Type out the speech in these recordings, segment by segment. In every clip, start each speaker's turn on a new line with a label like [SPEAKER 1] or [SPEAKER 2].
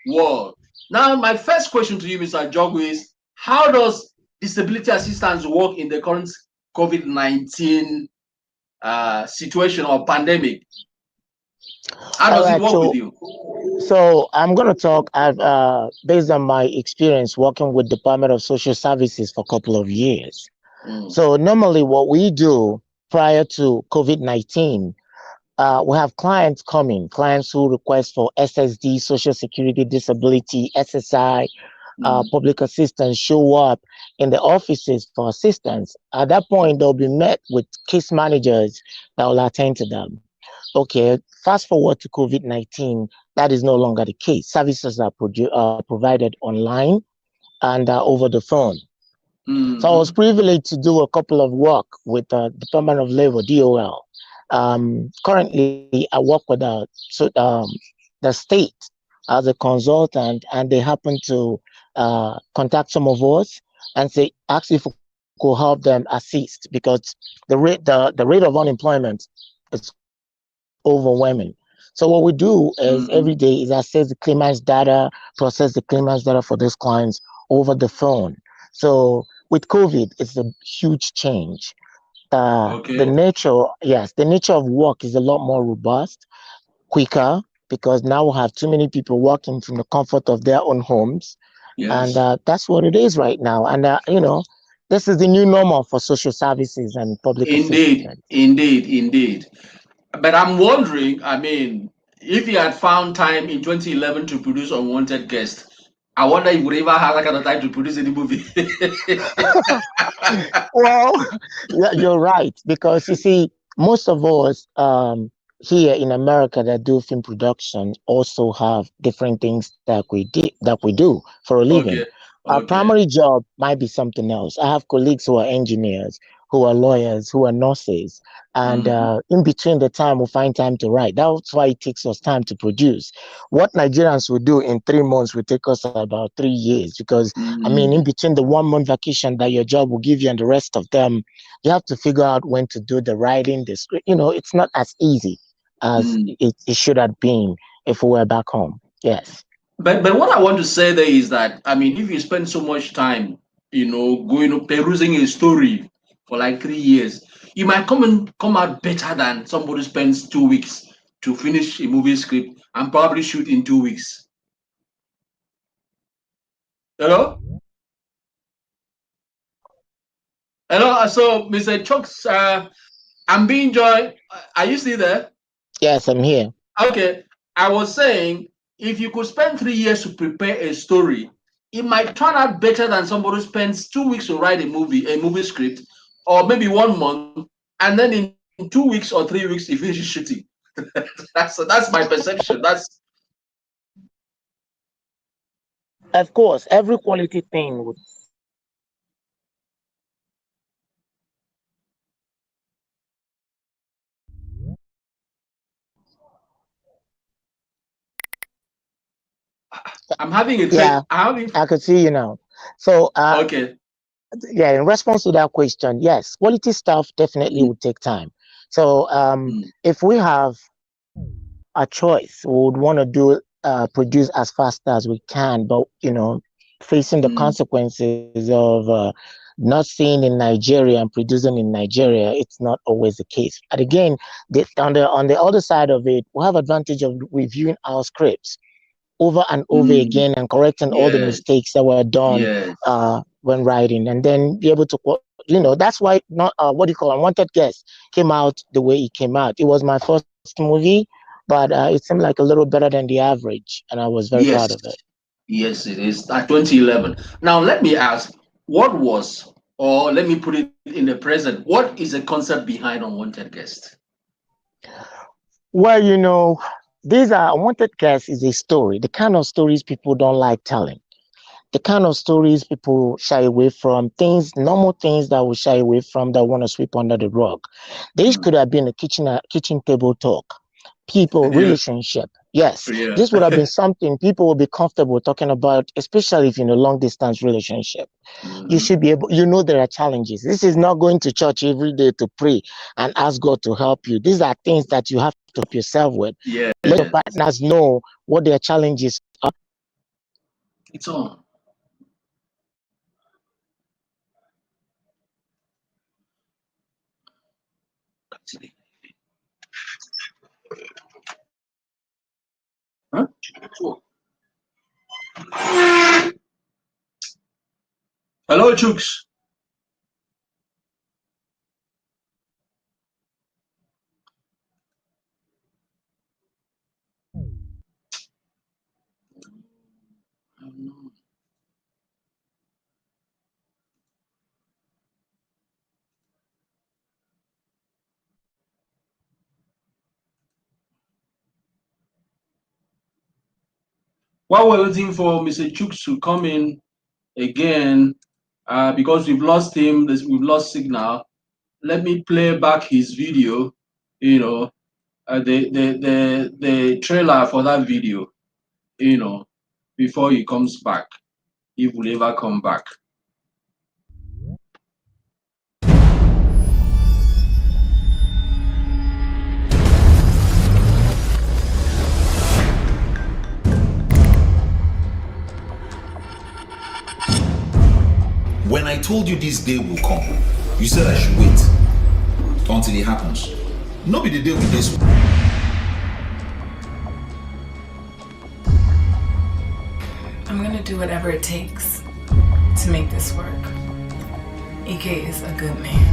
[SPEAKER 1] world. Now, my first question to you, Mr. Ajogu, is how does disability assistance work in the current COVID-19 situation or pandemic? How
[SPEAKER 2] All
[SPEAKER 1] does it
[SPEAKER 2] right,
[SPEAKER 1] work with
[SPEAKER 2] so
[SPEAKER 1] you?
[SPEAKER 2] I'm going to talk based on my experience working with Department of Social Services for a couple of years.
[SPEAKER 1] Mm.
[SPEAKER 2] So normally what we do prior to COVID-19, we have clients who request for SSD, Social Security Disability, SSI,
[SPEAKER 1] Mm.
[SPEAKER 2] public assistance show up in the offices for assistance. At that point, they'll be met with case managers that will attend to them. Okay, fast forward to COVID-19, that is no longer the case. Services are provided online and over the phone. So I was
[SPEAKER 1] Mm-hmm.
[SPEAKER 2] privileged to do a couple of work with the Department of Labor, DOL. Currently, I work with the state as a consultant, and they happen to contact some of us and say, ask if we could help them assist because the rate of unemployment is overwhelming. So what we do is every day is
[SPEAKER 1] Mm-hmm.
[SPEAKER 2] access the claimants data, process the claimants data for these clients over the phone. So with COVID, it's a huge change.
[SPEAKER 1] Okay.
[SPEAKER 2] The nature of work is a lot more robust, quicker, because now we have too many people working from the comfort of their own homes. And
[SPEAKER 1] Yes.
[SPEAKER 2] that's what it is right now. And, this is the new normal for social services and public
[SPEAKER 1] Indeed.
[SPEAKER 2] assistance.
[SPEAKER 1] Indeed. Indeed. But I'm wondering, I mean, if you had found time in 2011 to produce Unwanted Guest, I wonder if you would ever have that kind of time to produce any movie.
[SPEAKER 2] Well, yeah, you're right, because you see, most of us here in America that do film production also have different things that we do for a living.
[SPEAKER 1] Okay.
[SPEAKER 2] Our
[SPEAKER 1] Okay.
[SPEAKER 2] primary job might be something else. I have colleagues who are engineers, who are lawyers, who are nurses, and
[SPEAKER 1] Mm-hmm.
[SPEAKER 2] in between the time we find time to write. That's why it takes us time to produce. What Nigerians will do in 3 months will take us about 3 years, because I mean, in
[SPEAKER 1] Mm-hmm.
[SPEAKER 2] between the 1 month vacation that your job will give you and the rest of them, you have to figure out when to do the writing, the script. It's not as easy as
[SPEAKER 1] Mm.
[SPEAKER 2] it should have been if we were back home. Yes.
[SPEAKER 1] But what I want to say there is that, I mean, if you spend so much time, going perusing a story for like 3 years, you might come out better than somebody spends 2 weeks to finish a movie script and probably shoot in 2 weeks. Hello? Hello. So Mr. Chucks, I'm being joined. Are you still there?
[SPEAKER 2] Yes, I'm here.
[SPEAKER 1] Okay. I was saying, if you could spend 3 years to prepare a story, it might turn out better than somebody who spends 2 weeks to write a movie script, or maybe 1 month, and then in 2 weeks or 3 weeks he finishes shooting. That's my perception. That's
[SPEAKER 2] Of course, every quality thing would.
[SPEAKER 1] I'm having a
[SPEAKER 2] Yeah,
[SPEAKER 1] I'm having
[SPEAKER 2] I could see you now. So,
[SPEAKER 1] okay.
[SPEAKER 2] yeah, in response to that question, yes, quality stuff definitely would take time. So,
[SPEAKER 1] Mm,
[SPEAKER 2] if we have a choice, we would want to produce as fast as we can, but facing the
[SPEAKER 1] mm,
[SPEAKER 2] consequences of not staying in Nigeria and producing in Nigeria, it's not always the case. And again, on the other side of it, we have advantage of reviewing our scripts over and over
[SPEAKER 1] mm.
[SPEAKER 2] again and correcting all the
[SPEAKER 1] Yes,
[SPEAKER 2] mistakes that were done
[SPEAKER 1] yes.
[SPEAKER 2] when writing, and then be able to, that's why not what do you call Unwanted Guest came out the way it came out. It was my first movie, but it seemed like a little better than the average, and I was very proud of
[SPEAKER 1] Yes,
[SPEAKER 2] it.
[SPEAKER 1] yes, it is at 2011. Now, let me ask, what was, or let me put it in the present, what is the concept behind Unwanted Guest?
[SPEAKER 2] Well, these are Unwanted Guests is a story, the kind of stories people don't like telling, the kind of stories people shy away from, normal things that we shy away from, that want to sweep under the rug. This
[SPEAKER 1] Mm.
[SPEAKER 2] could have been a kitchen table talk, people,
[SPEAKER 1] Yeah,
[SPEAKER 2] relationship. Yes,
[SPEAKER 1] yeah.
[SPEAKER 2] this would have been something people would be comfortable talking about, especially if you're in a long distance relationship. You
[SPEAKER 1] Mhm.
[SPEAKER 2] should be able, there are challenges. This is not going to church every day to pray and ask God to help you. These are things that you have to help yourself with.
[SPEAKER 1] Yes,
[SPEAKER 2] Let your partners know what their challenges are,
[SPEAKER 1] It's on. Huh? Hello, Chooks. While we're waiting for Mr. Chooks to come in again, because we've lost him, we've lost signal. Let me play back his video. You know, the trailer for that video. You know, before he comes back, if will ever come back.
[SPEAKER 3] When I told you this day will come, you said I should wait until it happens. Not be the day with this one.
[SPEAKER 4] I'm gonna do whatever it takes to make this work. Ike is a good man.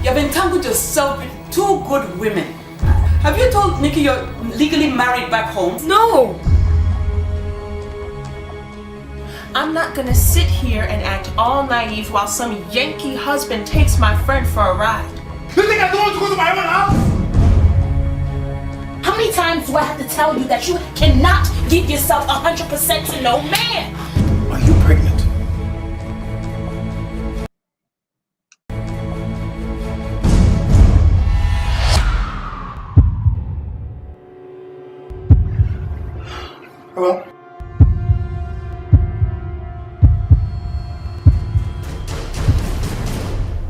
[SPEAKER 5] You've entangled yourself with two good women. Have you told Nikki you're legally married back home?
[SPEAKER 4] No!
[SPEAKER 6] I'm not gonna sit here and act all naive while some Yankee husband takes my friend for a ride.
[SPEAKER 7] You think I don't want to go to my own house?
[SPEAKER 6] How many times do I have to tell you that you cannot give yourself 100% to no man?
[SPEAKER 3] Are you pregnant?
[SPEAKER 7] Hello?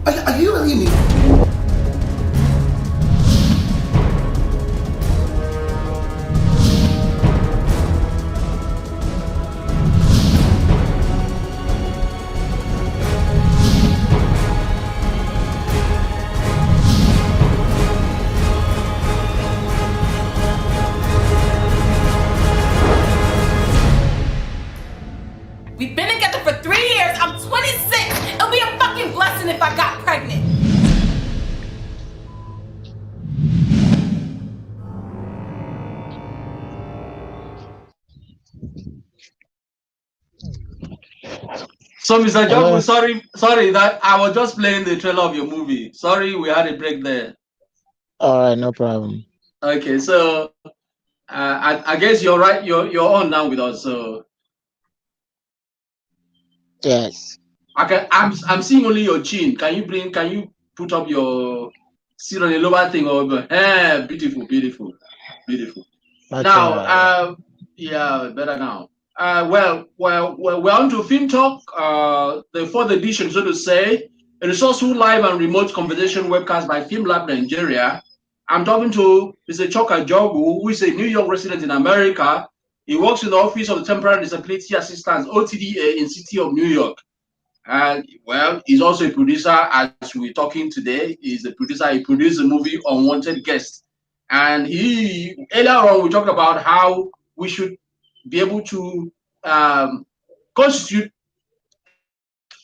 [SPEAKER 7] Are you really me?
[SPEAKER 6] We've been together for 3 years. I'm 26. It'll be a fucking blessing if I got pregnant.
[SPEAKER 1] So, Mr. Ajogu, sorry that I was just playing the trailer of your movie. Sorry, we had a break there.
[SPEAKER 2] All right, no problem.
[SPEAKER 1] Okay, so I guess you're right. You're on now with us. So
[SPEAKER 2] Yes.
[SPEAKER 1] okay, I'm seeing only your chin. Can you put up your sit on the lower thing over? Beautiful, beautiful, beautiful.
[SPEAKER 2] Okay.
[SPEAKER 1] Now, yeah, better now. Well, we're on to Film Talk, the fourth edition, so to say, a resourceful live and remote conversation webcast by Film Lab Nigeria. I'm talking to Mr. Ajogu, who is a New York resident in America. He works in the Office of Temporary Disability Assistance, OTDA, in City of New York. And well, he's also a producer. As we're talking today, he's a producer. He produced the movie Unwanted Guest. And earlier on, we talked about how we should be able to constitute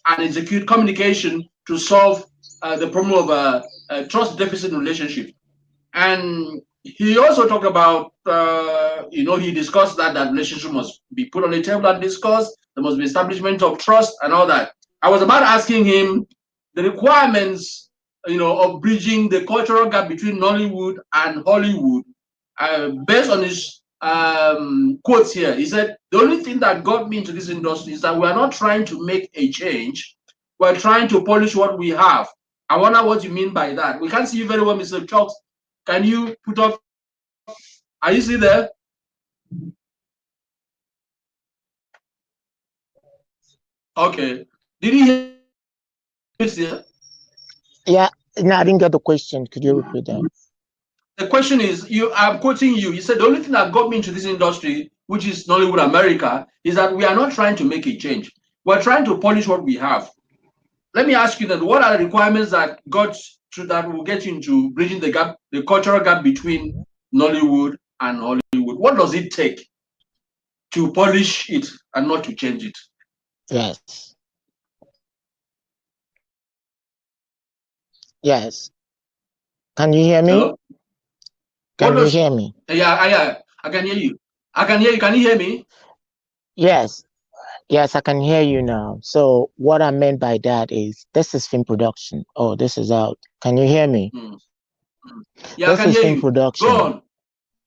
[SPEAKER 1] and execute communication to solve the problem of a trust deficit relationship. And he also talked about, he discussed that relationship must be put on the table and discussed. There must be establishment of trust and all that. I was about asking him the requirements, of bridging the cultural gap between Nollywood and Hollywood, based on his quotes here. He said, the only thing that got me into this industry is that we are not trying to make a change. We're trying to polish what we have. I wonder what you mean by that. We can't see you very well, Mr. Chalks. Can you put up? Are you still there? Okay. Did you hear this here?
[SPEAKER 2] Yeah. No, I didn't get the question. Could you repeat that?
[SPEAKER 1] The question is, I'm quoting you. You said the only thing that got me into this industry which is Nollywood America, is that we are not trying to make a change. We're trying to polish what we have. Let me ask you that: what are the requirements that got to that will get you into bridging the gap, the cultural gap between Nollywood and Hollywood? What does it take to polish it and not to change it?
[SPEAKER 2] Yes. Yes. Can you hear me?
[SPEAKER 1] Hello? What
[SPEAKER 2] Can you
[SPEAKER 1] does?
[SPEAKER 2] hear me?
[SPEAKER 1] Yeah, I can hear you. I can hear you. Can you hear me?
[SPEAKER 2] Yes. Yes, I can hear you now. So what I meant by that is this is film production. Oh, this is out. Can you hear me?
[SPEAKER 1] Mm, mm. Yeah, I
[SPEAKER 2] This
[SPEAKER 1] can
[SPEAKER 2] is
[SPEAKER 1] hear
[SPEAKER 2] film
[SPEAKER 1] you. Go
[SPEAKER 2] production.
[SPEAKER 1] on.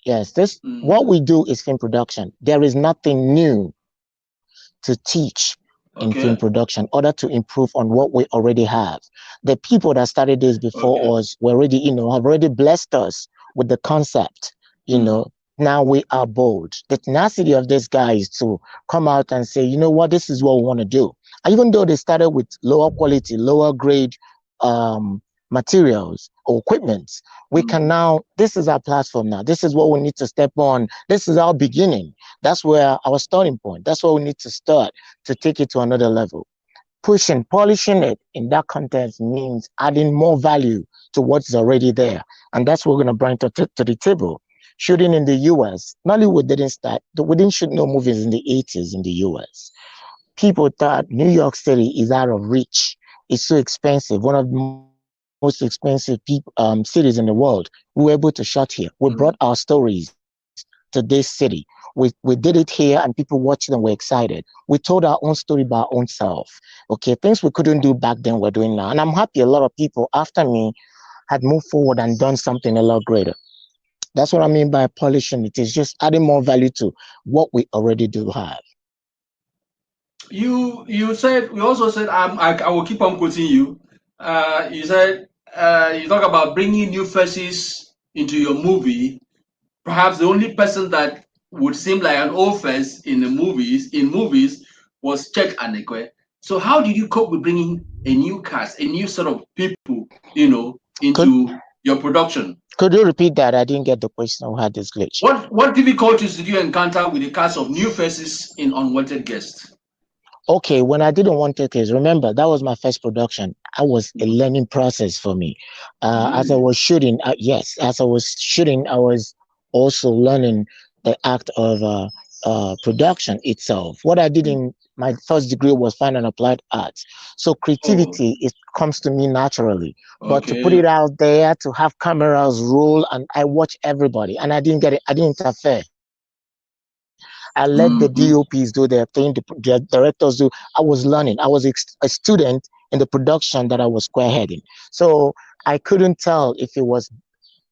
[SPEAKER 2] Yes, this what
[SPEAKER 1] Mm,
[SPEAKER 2] we do is film production. There is nothing new to teach in film
[SPEAKER 1] okay.
[SPEAKER 2] production order to improve on what we already have. The people that started this
[SPEAKER 1] Okay.
[SPEAKER 2] before us were already, have already blessed us with the concept, you
[SPEAKER 1] Mm,
[SPEAKER 2] know. Now we are bold. The tenacity of these guys to come out and say, you know what, this is what we want to do. And even though they started with lower quality, lower grade um, materials or equipment, we can
[SPEAKER 1] mm.
[SPEAKER 2] now, this is our platform now. This is what we need to step on. This is our beginning. That's where our starting point. That's where we need to start to take it to another level. Pushing, polishing it in that context means adding more value to what's already there. And that's what we're going to bring to the table. Shooting in the US, Nollywood didn't start, we didn't shoot no movies in the 80s in the US. People thought New York City is out of reach. It's so expensive, one of the most expensive cities in the world. We were able to shot here. We brought our
[SPEAKER 1] Mm.
[SPEAKER 2] stories to this city. We did it here and people watched and were excited. We told our own story by our own self. Okay, things we couldn't do back then we're doing now. And I'm happy a lot of people after me had moved forward and done something a lot greater. That's what I mean by polishing. It is just adding more value to what we already do have.
[SPEAKER 1] You said, you also said, I will keep on quoting you. You said, you talk about bringing new faces into your movie. Perhaps the only person that would seem like an old face in the movies was Chet Anekwe. So how did you cope with bringing a new cast, a new sort of people,
[SPEAKER 2] Could
[SPEAKER 1] into your production?
[SPEAKER 2] could you repeat that? I didn't get the question. I had this glitch.
[SPEAKER 1] What difficulties did you encounter with the cast of new faces in Unwanted Guests?
[SPEAKER 2] Okay, when I didn't want it, is remember that was my first production. I was a
[SPEAKER 1] Mm,
[SPEAKER 2] learning process for me. As I
[SPEAKER 1] really?
[SPEAKER 2] was shooting, yes, as I was shooting, I was also learning the act of production itself. What I did
[SPEAKER 1] Mm.
[SPEAKER 2] in my first degree was fine and applied arts. So
[SPEAKER 1] Oh,
[SPEAKER 2] creativity, it comes to me naturally. But to put
[SPEAKER 1] okay.
[SPEAKER 2] it out there, to have cameras roll, and I watch everybody, and I didn't get it. I didn't interfere. I let the DOPs do their thing,
[SPEAKER 1] Mhm.
[SPEAKER 2] the directors do. I was learning. I was a student in the production that I was spearheading. So I couldn't tell if it was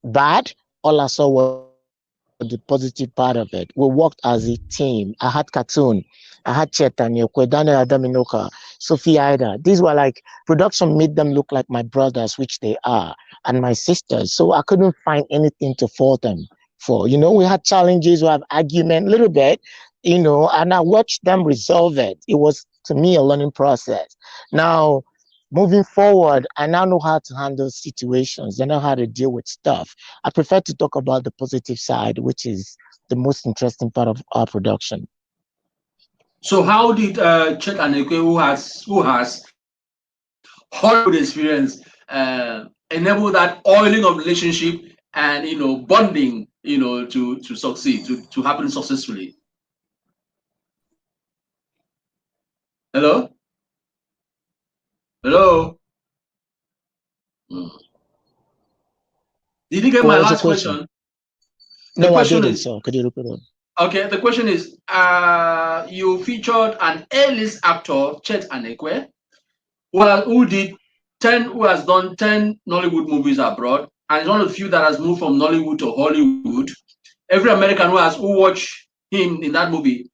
[SPEAKER 2] bad. All I saw was the positive part of it. We worked as a team. I had Cartoon, I had Chetan, Daniel Adaminoka, Sophie Ida. These were like production made them look like my brothers, which they are, and my sisters. So I couldn't find anything to fault them for. We had challenges, we have argument a little bit, and I watched them resolve it. It was to me a learning process. Now moving forward, I now know how to handle situations. I know how to deal with stuff. I prefer to talk about the positive side, which is the most interesting part of our production.
[SPEAKER 1] So how did Chet Anekwe, who has Hollywood experience, enable that oiling of relationship and bonding, to succeed, to happen successfully? Hello, hello. Hmm. Did you get
[SPEAKER 2] What
[SPEAKER 1] my
[SPEAKER 2] was the
[SPEAKER 1] last
[SPEAKER 2] question?
[SPEAKER 1] question? The
[SPEAKER 2] No, I
[SPEAKER 1] question
[SPEAKER 2] didn't.
[SPEAKER 1] is,
[SPEAKER 2] So could you repeat it?
[SPEAKER 1] okay. The question is, you featured an A-list actor, Chet Anekwe, who has done 10 Nollywood movies abroad, and is one of the few that has moved from Nollywood to Hollywood. Every American who watched him in that movie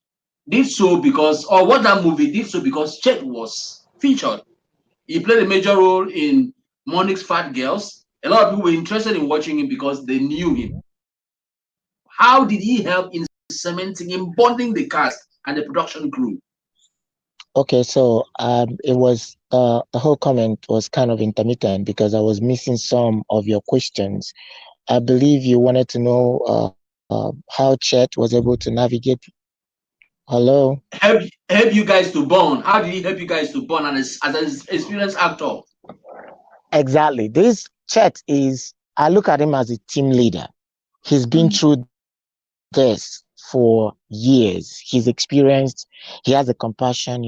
[SPEAKER 1] did so because, or what that movie did so because Chet was featured. He played a major role in Monix Fat Girls. A lot of people were interested in watching him because they knew him. How did he help in cementing, in bonding the cast and the production crew?
[SPEAKER 2] Okay, so it was the whole comment was kind of intermittent because I was missing some of your questions. I believe you wanted to know how Chet was able to navigate Hello.
[SPEAKER 1] help you guys to bond? How did he help you guys to bond? And as an experienced actor,
[SPEAKER 2] Exactly. This Chet is, I look at him as a team leader. He's been
[SPEAKER 1] mm,
[SPEAKER 2] through this for years. He's experienced, he has the compassion,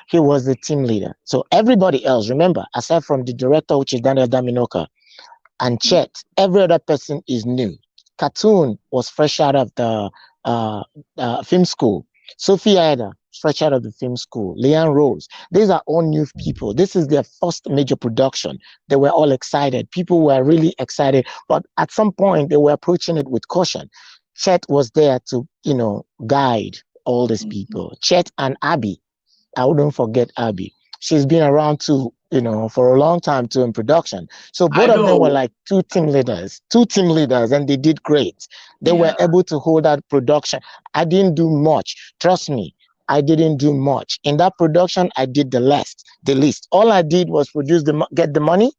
[SPEAKER 2] he was the team leader. So everybody else, remember, aside from the director, which is Daniel Daminoka, and
[SPEAKER 1] mm,
[SPEAKER 2] Chet, every other person is new. Cartoon was fresh out of the uh, film school. Sophie Ida, fresh out of the film school. Leanne Rose, these are all new people. This is their first major production. They were all excited. People were really excited, but at some point they were approaching it with caution. Chet was there to, guide all these
[SPEAKER 1] mm.
[SPEAKER 2] people. Chet and Abby, I wouldn't forget Abby. She's been around too, for a long time too in production. So
[SPEAKER 1] I
[SPEAKER 2] both of them were
[SPEAKER 1] know.
[SPEAKER 2] like two team leaders, and they did great. They were
[SPEAKER 1] Yeah.
[SPEAKER 2] able to hold that production. I didn't do much. Trust me, I didn't do much. In that production, I did the least. All I did was get the money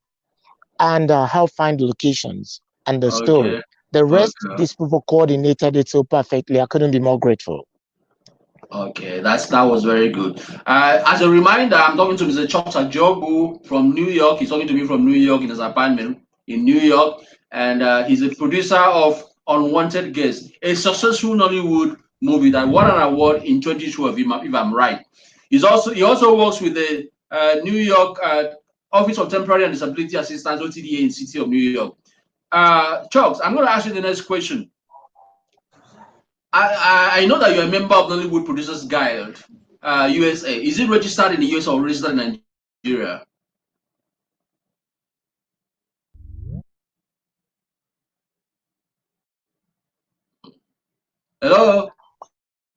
[SPEAKER 2] and help find the locations and the story.
[SPEAKER 1] Okay.
[SPEAKER 2] The rest,
[SPEAKER 1] Okay.
[SPEAKER 2] these people coordinated it so perfectly. I couldn't be more grateful.
[SPEAKER 1] Okay, that was very good. As a reminder, I'm talking to Mr. Chuck Ajogu from New York. He's talking to me from New York in his apartment in New York, and he's a producer of Unwanted Guests, a successful Nollywood movie that won an award in 2012, if I'm right. He also works with the New York Office of Temporary and Disability Assistance (OTDA) in City of New York. Chucks, I'm going to ask you the next question. I know that you're a member of Nollywood Producers Guild, USA. Is it registered in the US or registered in Nigeria? Hello?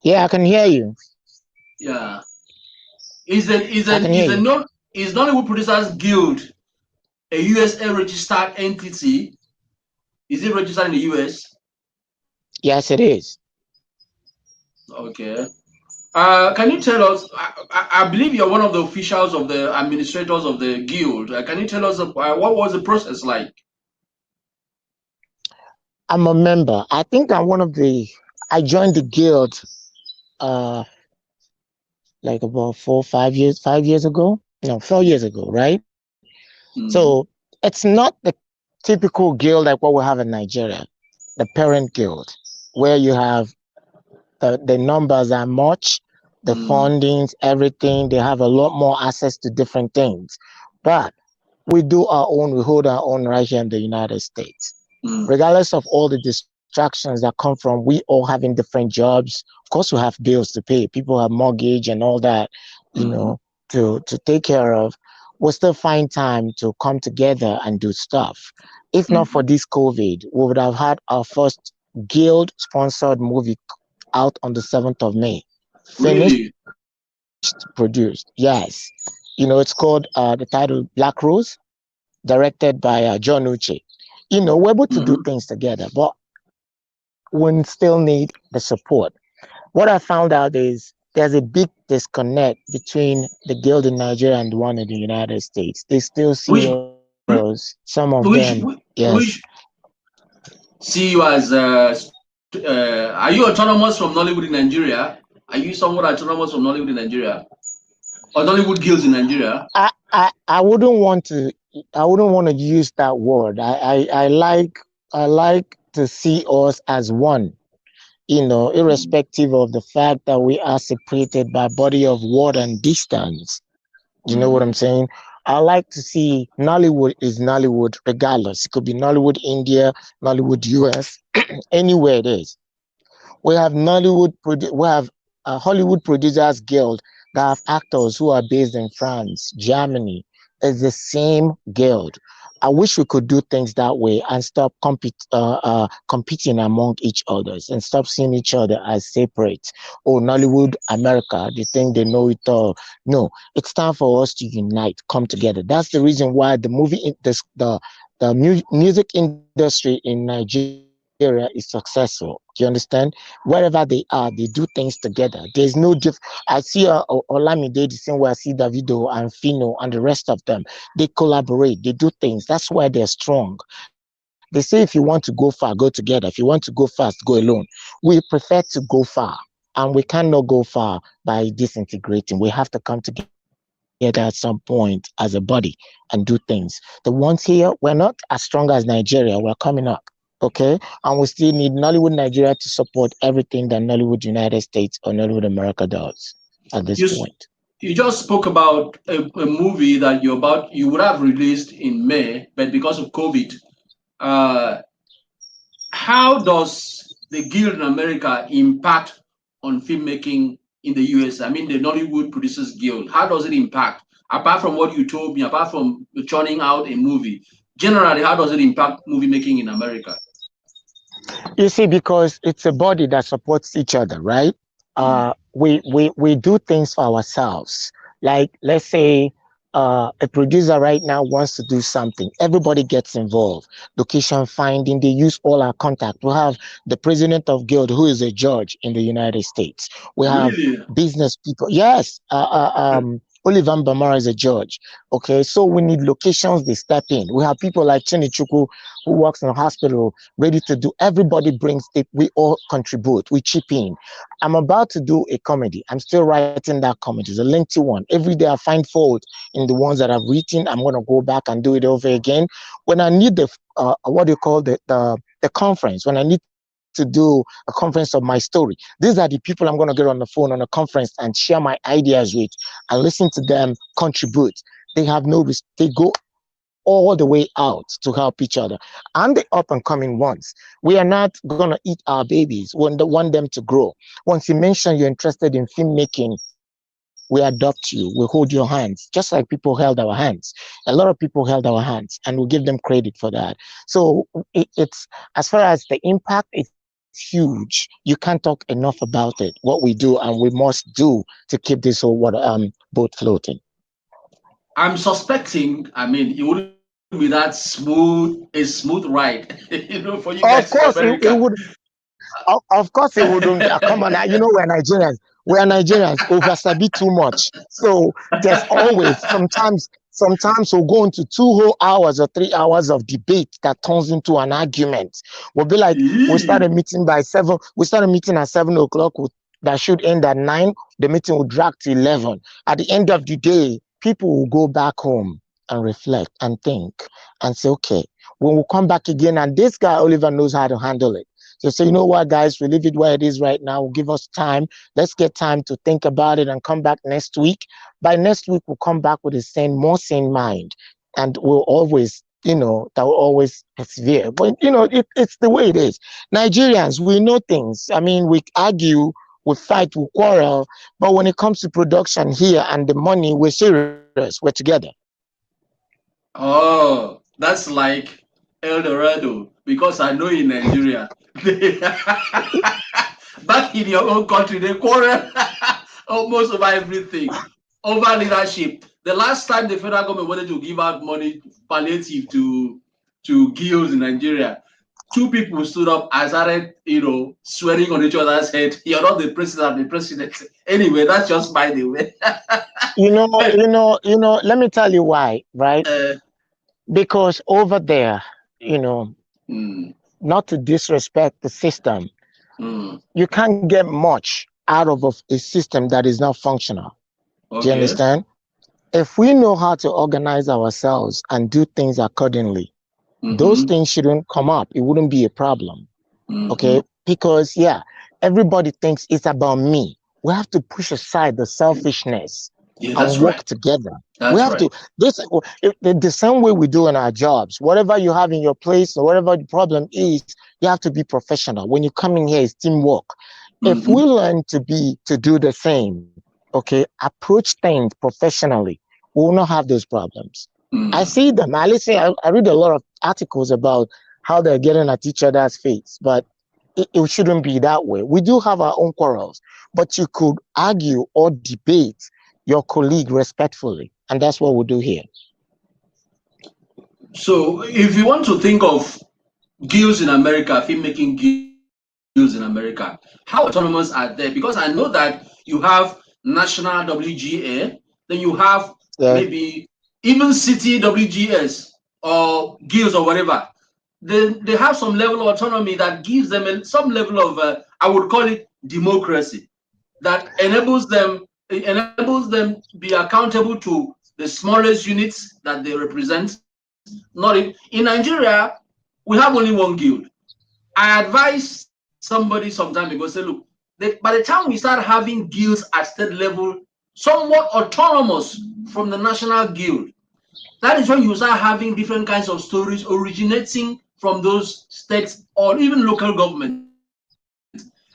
[SPEAKER 2] Yeah, I can hear you.
[SPEAKER 1] Yeah. Is it is
[SPEAKER 2] I can
[SPEAKER 1] an
[SPEAKER 2] hear
[SPEAKER 1] is a
[SPEAKER 2] you.
[SPEAKER 1] non is Nollywood Producers Guild a USA registered entity? Is it registered in the US?
[SPEAKER 2] Yes, it is.
[SPEAKER 1] Okay. Can you tell us? I believe you're one of the officials of the administrators of the guild. Can you tell us what was the process like?
[SPEAKER 2] I'm a member. I think I'm one of the. I joined the guild uh like about 4, 5 years, 5 years ago. No, 4 years ago, right? So
[SPEAKER 1] Mm,
[SPEAKER 2] it's not the typical guild like what we have in Nigeria, the parent guild, where you have the numbers are much, the
[SPEAKER 1] mm,
[SPEAKER 2] fundings, everything. They have a lot more access to different things. But we do our own, we hold our own right here in the United States.
[SPEAKER 1] mm,
[SPEAKER 2] Regardless of all the distractions that come from we all having different jobs. Of course, we have bills to pay. People have mortgage and all that, you
[SPEAKER 1] mm,
[SPEAKER 2] know, to take care of. We'll still find time to come together and do stuff. If not for
[SPEAKER 1] mm.
[SPEAKER 2] this COVID, we would have had our first guild sponsored movie out on the 7th of May. Finished,
[SPEAKER 1] Really?
[SPEAKER 2] produced, yes. It's called the title Black Rose, directed by John Uche. We're able to do things
[SPEAKER 1] Mm-hmm.
[SPEAKER 2] together, but we still need the support. What I found out is there's a big disconnect between the guild in Nigeria and the one in the United States. They still see
[SPEAKER 1] Which
[SPEAKER 2] us, some of them,
[SPEAKER 1] which
[SPEAKER 2] yes.
[SPEAKER 1] which see you as are you autonomous from Nollywood in Nigeria? Are you somewhat autonomous from Nollywood in Nigeria or Nollywood guilds in Nigeria?
[SPEAKER 2] I wouldn't want to use that word. I like to see us as one,
[SPEAKER 1] Mm,
[SPEAKER 2] irrespective of the fact that we are separated by body of water and distance. You know what I'm
[SPEAKER 1] mm,
[SPEAKER 2] saying? I like to see Nollywood is Nollywood regardless. It could be Nollywood India, Nollywood US, anywhere it is. We have Hollywood Producers Guild that have actors who are based in France, Germany. It's the same guild. I wish we could do things that way and stop competing among each others and stop seeing each other as separate. Oh, Nollywood America, they think they know it all. No, it's time for us to unite, come together. That's the reason why the music industry in Nigeria is successful. Do you understand? Wherever they are, they do things together. There's no I see Olamide the same way I see Davido and Fino and the rest of them. They collaborate, they do things. That's why they're strong. They say if you want to go far, go together. If you want to go fast, go alone. We prefer to go far. and we cannot go far by disintegrating. We have to come together at some point as a body and do things. The ones here, we're not as strong as Nigeria. We're coming up, okay? And we still need Nollywood Nigeria to support everything that Nollywood United States or Nollywood America does at this
[SPEAKER 1] You s-
[SPEAKER 2] point.
[SPEAKER 1] you just spoke about a movie that you would have released in May, but because of COVID, uh, how does the Guild in America impact on filmmaking in the US? I mean, the Nollywood Producers Guild. How does it impact? Apart from what you told me, apart from churning out a movie, generally, how does it impact movie making in America?
[SPEAKER 2] You see, because it's a body that supports each other, right?
[SPEAKER 1] Mm.
[SPEAKER 2] We do things for ourselves. Like, let's say a producer right now wants to do something. Everybody gets involved. Location finding, they use all our contact. We have the president of Guild, who is a judge in the United States. We have
[SPEAKER 1] Really?
[SPEAKER 2] business people. Yes, Oliver Bamara is a judge. Okay, so we need locations, they step in. We have people like Chinichuku, who works in a hospital, ready to do. Everybody brings it. We all contribute. We chip in. I'm about to do a comedy. I'm still writing that comedy. It's a lengthy one. Every day I find fault in the ones that I've written. I'm gonna go back and do it over again. When I need the what do you call the conference? When I need to do a conference of my story, these are the people I'm gonna get on the phone on a conference and share my ideas with, and listen to them contribute. They have no risk. They go all the way out to help each other. And the up and coming ones, we are not gonna eat our babies. We want them to grow. Once you mention you're interested in filmmaking, we adopt you. We hold your hands, just like people held our hands. A lot of people held our hands, and we give them credit for that. So it's, as far as the impact, it's huge. You can't talk enough about it. What we do and we must do to keep this whole water boat floating.
[SPEAKER 1] I'm suspecting, I mean, it wouldn't be that smooth, a smooth ride, for you
[SPEAKER 2] Of
[SPEAKER 1] guys in
[SPEAKER 2] course, it
[SPEAKER 1] America.
[SPEAKER 2] would. Of course, it wouldn't. Come on, now, we're Nigerians. We are Nigerians over sabi too much. So there's always sometimes we'll go into 2 whole hours or 3 hours of debate that turns into an argument. We'll be like, we started
[SPEAKER 1] Eee.
[SPEAKER 2] meeting by 7. We started meeting at 7 o'clock. That should end at 9. The meeting will drag to 11. At the end of the day, people will go back home and reflect and think and say, okay, when we come back again, and this guy Oliver knows how to handle it. So say, you know what, guys, we leave it where it is right now. We'll give us time. Let's get time to think about it and come back next week. By next week, we'll come back with a more sane mind. And we'll always, that will always persevere. But, it's the way it is. Nigerians, we know things. I mean, we argue, we fight, we quarrel. But when it comes to production here and the money, we're serious. We're together.
[SPEAKER 1] Oh, that's like El Dorado, because I know in Nigeria, back in your own country, they quarrel almost over everything, over leadership. The last time the federal government wanted to give out money palliative to guilds in Nigeria, two people stood up and started, swearing on each other's head. You're not the president, I'm the president. Anyway, that's just by the way.
[SPEAKER 2] Let me tell you why, right?
[SPEAKER 1] uh,
[SPEAKER 2] Because over there,
[SPEAKER 1] mm,
[SPEAKER 2] not to disrespect the system,
[SPEAKER 1] mm,
[SPEAKER 2] you can't get much out of a system that is not functional. Do you
[SPEAKER 1] okay.
[SPEAKER 2] understand? If we know how to organize ourselves and do things accordingly, those
[SPEAKER 1] Mm-hmm.
[SPEAKER 2] things shouldn't come up. It wouldn't be a problem.
[SPEAKER 1] Mm-hmm.
[SPEAKER 2] Okay? Because, yeah, everybody thinks it's about me. We have to push aside the selfishness
[SPEAKER 1] Yeah,
[SPEAKER 2] and
[SPEAKER 1] that's
[SPEAKER 2] work
[SPEAKER 1] right.
[SPEAKER 2] together. We
[SPEAKER 1] That's
[SPEAKER 2] have to,
[SPEAKER 1] right.
[SPEAKER 2] the same way we do in our jobs. Whatever you have in your place or whatever the problem is, you have to be professional. When you come in here, it's teamwork. If we
[SPEAKER 1] Mm-hmm.
[SPEAKER 2] learn to do the same, okay, approach things professionally, we will not have those problems. I
[SPEAKER 1] Mm.
[SPEAKER 2] see them. I read a lot of articles about how they're getting at each other's fates, but it shouldn't be that way. We do have our own quarrels, but you could argue or debate your colleague respectfully, and that's what we do here.
[SPEAKER 1] So, if you want to think of guilds in America, filmmaking guilds in America, how autonomous are they? Because I know that you have national WGA, then you have
[SPEAKER 2] Yeah.
[SPEAKER 1] maybe even city WGS or guilds or whatever. They have some level of autonomy that gives them some level of, I would call it democracy. that enables them to be accountable to the smallest units that they represent. Not in Nigeria, we have only one guild. I advised somebody some time ago, say, look, by the time we start having guilds at state level, somewhat autonomous from the national guild, that is when you start having different kinds of stories originating from those states or even local governments.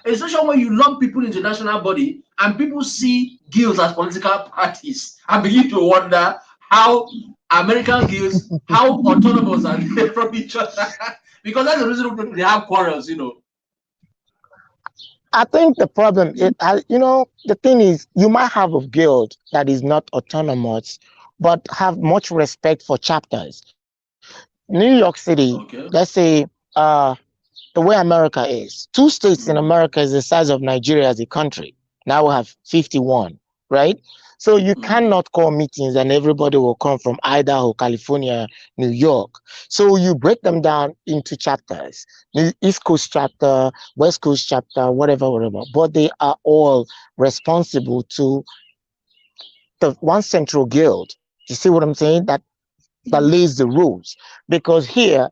[SPEAKER 1] Especially when you lump people into the national body and people see guilds as political parties and begin to wonder how American guilds, how autonomous are they from each other? Because that's the reason they have quarrels,
[SPEAKER 2] I think the problem, the thing is, you might have a guild that is not autonomous, but have much respect for chapters. New York City,
[SPEAKER 1] Okay.
[SPEAKER 2] let's say, the way America is, 2 states in America is the size of Nigeria as a country. Now we have 51, right? So you cannot call meetings and everybody will come from Idaho, California, New York. So you break them down into chapters, East Coast chapter, West Coast chapter, whatever. But they are all responsible to the one central guild. You see what I'm saying? That lays the rules. Because here,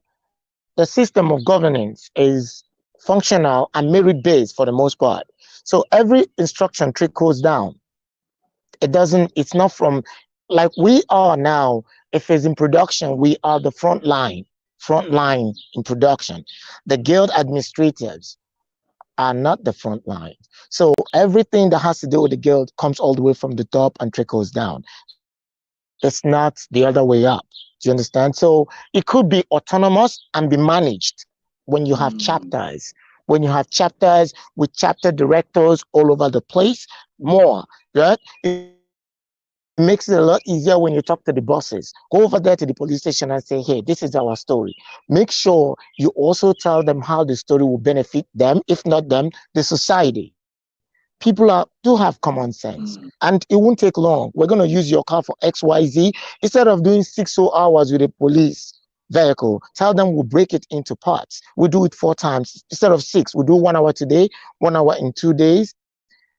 [SPEAKER 2] the system of governance is functional and merit-based for the most part. So every instruction trickles down. It's not from, like we are now, if it's in production, we are the front line in production. The guild administrators are not the front line. So everything that has to do with the guild comes all the way from the top and trickles down. It's not the other way up. Do you understand? So it could be autonomous and be managed when you have chapters. When you have chapters with chapter directors all over the place, more, right? It makes it a lot easier when you talk to the bosses. Go over there to the police station and say, hey, this is our story. Make sure you also tell them how the story will benefit them, if not them, the society. People do have common sense, and it won't take long. We're going to use your car for XYZ. Instead of doing 6 hours with a police vehicle, tell them we'll break it into parts. We'll do it 4 times. Instead of 6, we'll do 1 hour today, 1 hour in 2 days,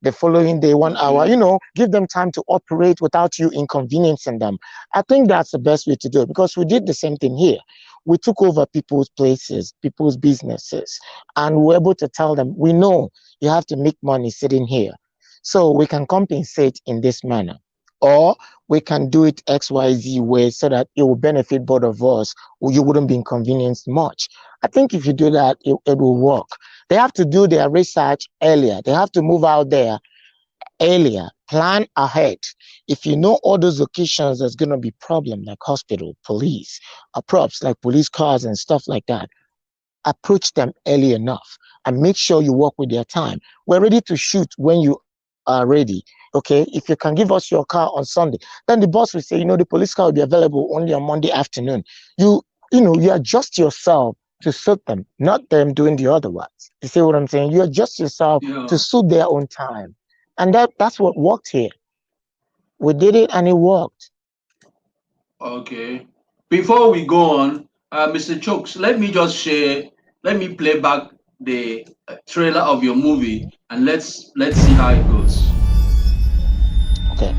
[SPEAKER 2] the following day, 1 hour, give them time to operate without you inconveniencing them. I think that's the best way to do it, because we did the same thing here. We took over people's places, people's businesses, and we were able to tell them, we know you have to make money sitting here. So we can compensate in this manner. Or we can do it XYZ way so that it will benefit both of us, or you wouldn't be inconvenienced much. I think if you do that, it will work. They have to do their research earlier. They have to move out there earlier, plan ahead. If you know all those locations, there's going to be problem like hospital, police, props like police cars and stuff like that. Approach them early enough and make sure you work with their time. We're ready to shoot when you are ready. Okay, if you can give us your car on Sunday, then the boss will say, the police car will be available only on Monday afternoon. You adjust yourself to suit them, not them doing the otherwise. You see what I'm saying? You adjust yourself to suit their own time. And that's what worked here. We did it and it worked.
[SPEAKER 1] Okay. Before we go on, Mr. Chokes, let me play back the trailer of your movie and let's see how it goes.
[SPEAKER 2] Okay.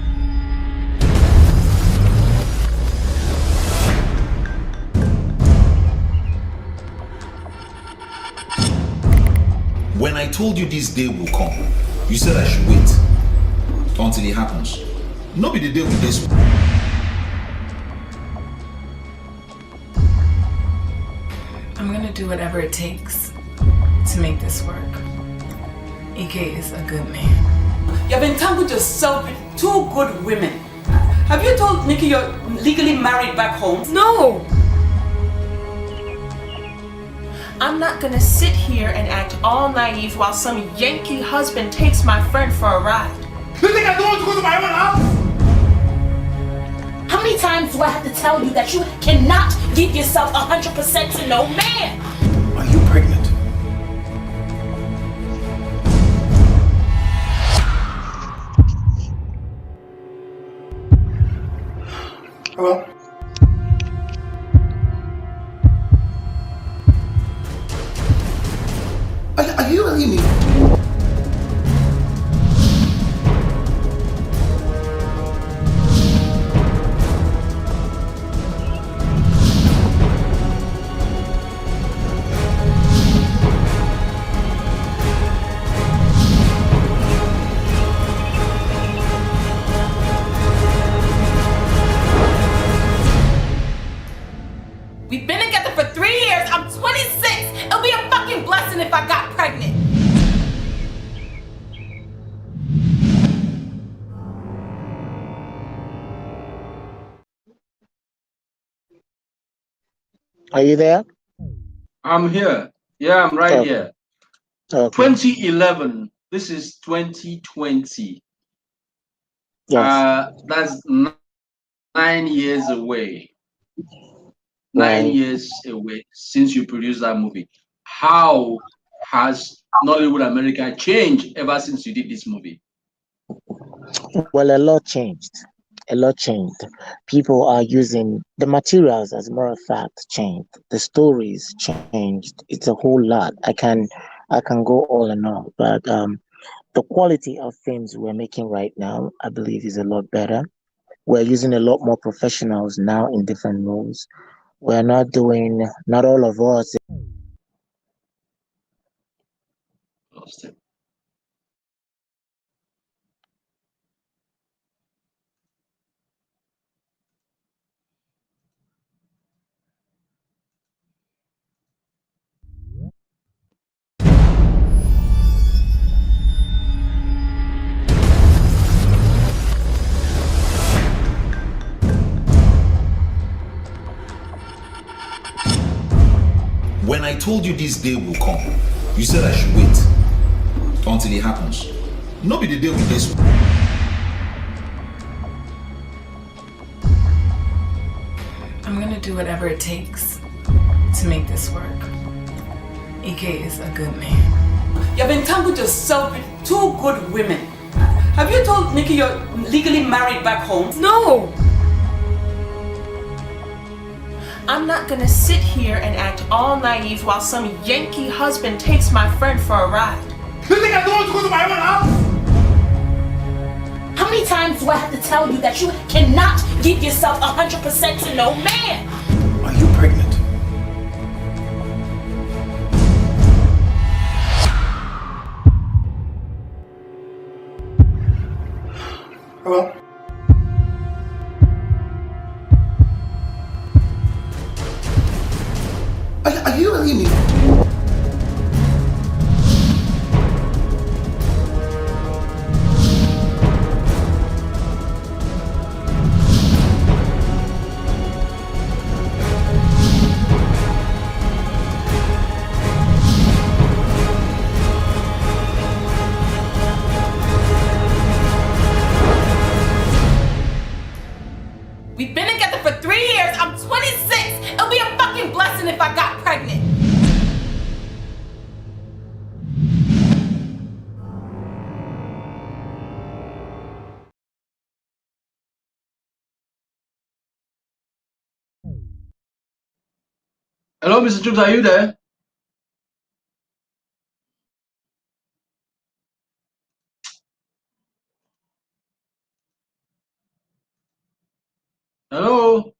[SPEAKER 3] When I told you this day will come, you said I should wait until it happens. No be the day with this one.
[SPEAKER 4] I'm gonna do whatever it takes to make this work. EK is a good man.
[SPEAKER 5] You've entangled yourself with 2 good women. Have you told Nikki you're legally married back home?
[SPEAKER 6] No! I'm not gonna sit here and act all naive while some Yankee husband takes my friend for a ride.
[SPEAKER 7] You think I don't want to go to my own house?
[SPEAKER 6] How many times do I have to tell you that you cannot give yourself 100% to no man?
[SPEAKER 7] Are you pregnant? Hello? Are you really me?
[SPEAKER 2] Are you there?
[SPEAKER 1] I'm here. Yeah, I'm right
[SPEAKER 2] Okay.
[SPEAKER 1] here.
[SPEAKER 2] Okay.
[SPEAKER 1] 2011. This is 2020.
[SPEAKER 2] Yes.
[SPEAKER 1] That's 9 years away. 9
[SPEAKER 2] Right.
[SPEAKER 1] years away since you produced that movie. How has Nollywood America changed ever since you did this movie?
[SPEAKER 2] Well, a lot changed. A lot changed. People are using the materials, as a matter of fact, changed. The stories changed. It's a whole lot. I can go all and all, but the quality of films we're making right now, I believe, is a lot better. We're using a lot more professionals now in different roles. We're not doing, not all of us.
[SPEAKER 1] Lost it.
[SPEAKER 3] When I told you this day will come, you said I should wait until it happens. No be the day with this.
[SPEAKER 4] I'm gonna do whatever it takes to make this work. EK is a good man.
[SPEAKER 5] You've entangled yourself with two good women. Have you told Nikki you're legally married back home?
[SPEAKER 6] No! I'm not gonna sit here and act all naive while some Yankee husband takes my friend for a ride.
[SPEAKER 7] You think I don't want to go to my own house?
[SPEAKER 6] How many times do I have to tell you that you cannot give yourself 100% to no man?
[SPEAKER 7] Are you pregnant? Hello? Are you really me?
[SPEAKER 6] We've been together for 3 years. I'm 26. It'll be a fucking blessing if I got pregnant.
[SPEAKER 1] Hello, Mr. Chooks, are you there? Hello?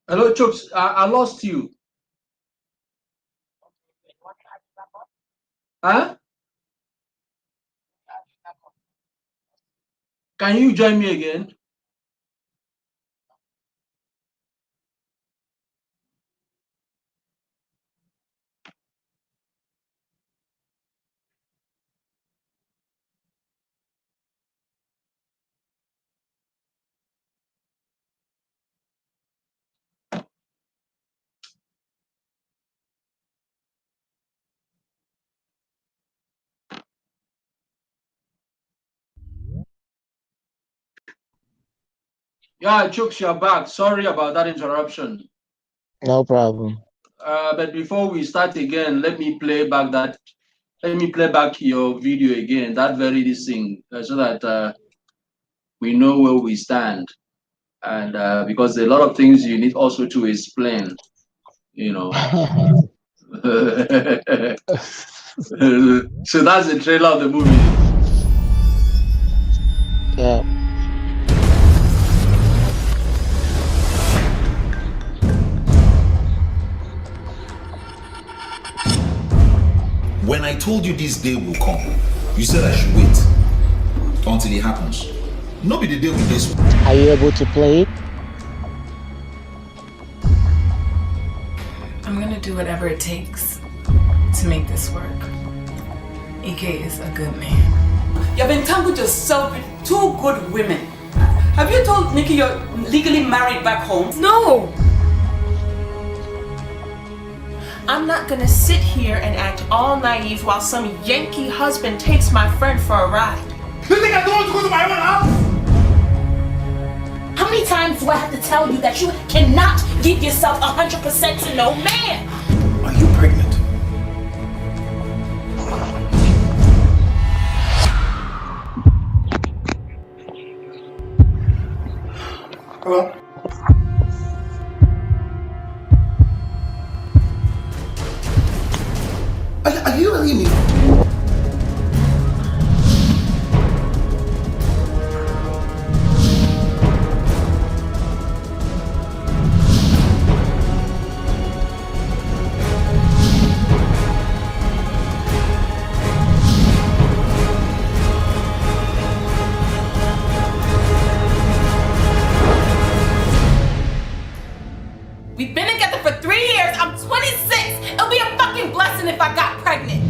[SPEAKER 1] Hello, Chooks. I lost you. Huh? Can you join me again? Yeah, Chooks, you're back. Sorry about that interruption.
[SPEAKER 2] No problem.
[SPEAKER 1] But before we start again, let me play back your video again, that very this thing, so that we know where we stand. And because there are a lot of things you need also to explain, you know. So that's the trailer of the movie.
[SPEAKER 2] Yeah.
[SPEAKER 3] When I told you this day will come, you said I should wait until it happens. No be the day with this one.
[SPEAKER 2] Are you able to play it?
[SPEAKER 4] I'm gonna do whatever it takes to make this work. Ike is a good man.
[SPEAKER 5] You've entangled yourself with two good women. Have you told Nikki you're legally married back home?
[SPEAKER 6] No! I'm not gonna sit here and act all naive while some Yankee husband takes my friend for a ride.
[SPEAKER 7] You think I don't want to go to my own house?
[SPEAKER 6] How many times do I have to tell you that you cannot give yourself 100% to no man?
[SPEAKER 7] Are you pregnant? Hello? Are you really me?
[SPEAKER 6] We've been together for 3 years. I'm 26. It'll be a fucking blessing if I got pregnant.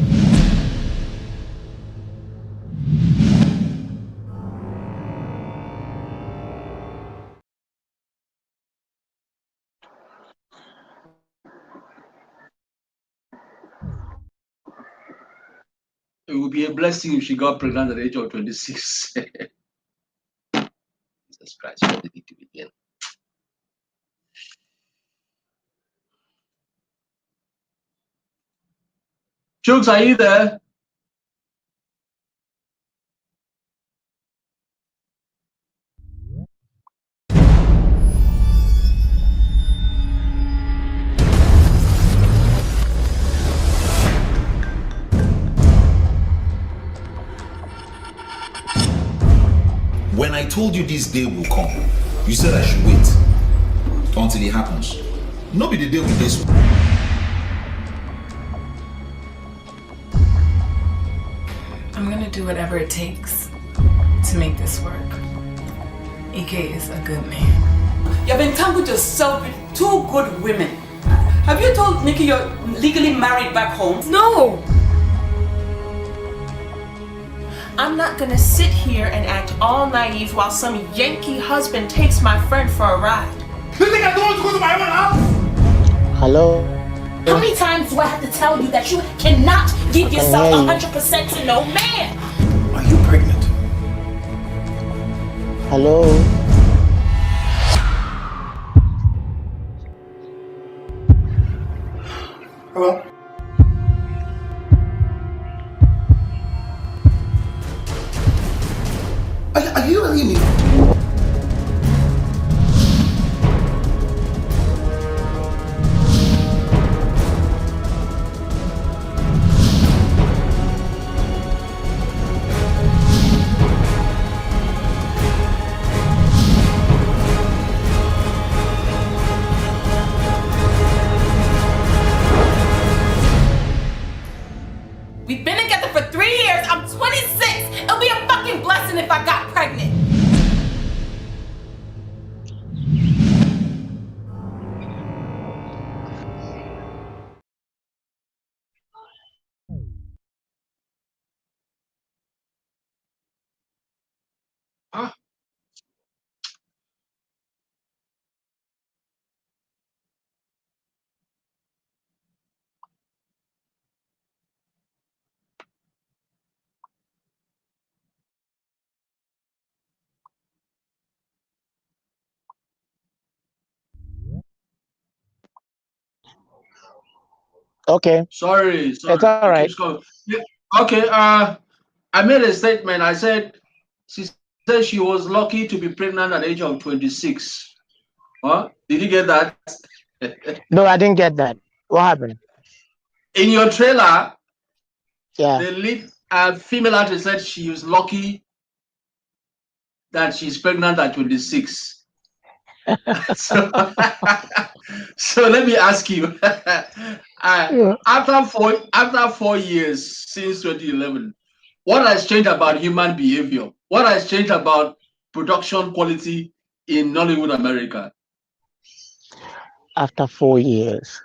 [SPEAKER 1] It would be a blessing if she got pregnant at the age of 26. Jesus Christ, what did it begin? Chooks, are you there?
[SPEAKER 3] When I told you this day will come, you said I should wait until it happens. No be the day with this one.
[SPEAKER 4] I'm gonna do whatever it takes to make this work. Ike is a good man.
[SPEAKER 5] You've entangled yourself with two good women. Have you told Nikki you're legally married back home?
[SPEAKER 6] No! I'm not gonna sit here and act all naive while some Yankee husband takes my friend for a ride.
[SPEAKER 7] You think I don't want to go to my own house?
[SPEAKER 2] Hello?
[SPEAKER 6] How many times do I have to tell you that you cannot give yourself
[SPEAKER 2] Akaeme.
[SPEAKER 6] 100% to no man?
[SPEAKER 7] Are you pregnant?
[SPEAKER 2] Hello?
[SPEAKER 7] Hello? Are you really me?
[SPEAKER 1] Ah,
[SPEAKER 2] Okay,
[SPEAKER 1] sorry,
[SPEAKER 2] it's
[SPEAKER 1] sorry.
[SPEAKER 2] all
[SPEAKER 1] It
[SPEAKER 2] right.
[SPEAKER 1] keeps coming. Yeah. Okay. I made a statement. I said she said she was lucky to be pregnant at the age of 26. Huh? Did you get that?
[SPEAKER 2] No, I didn't get that. What happened?
[SPEAKER 1] In your trailer,
[SPEAKER 2] Yeah.
[SPEAKER 1] the lead female actress said she was lucky that she's pregnant at 26. So, so let me ask you,
[SPEAKER 2] Yeah.
[SPEAKER 1] after 4 years since 2011, what has changed about human behavior? What has changed about production quality in Nollywood America?
[SPEAKER 2] After 4 years.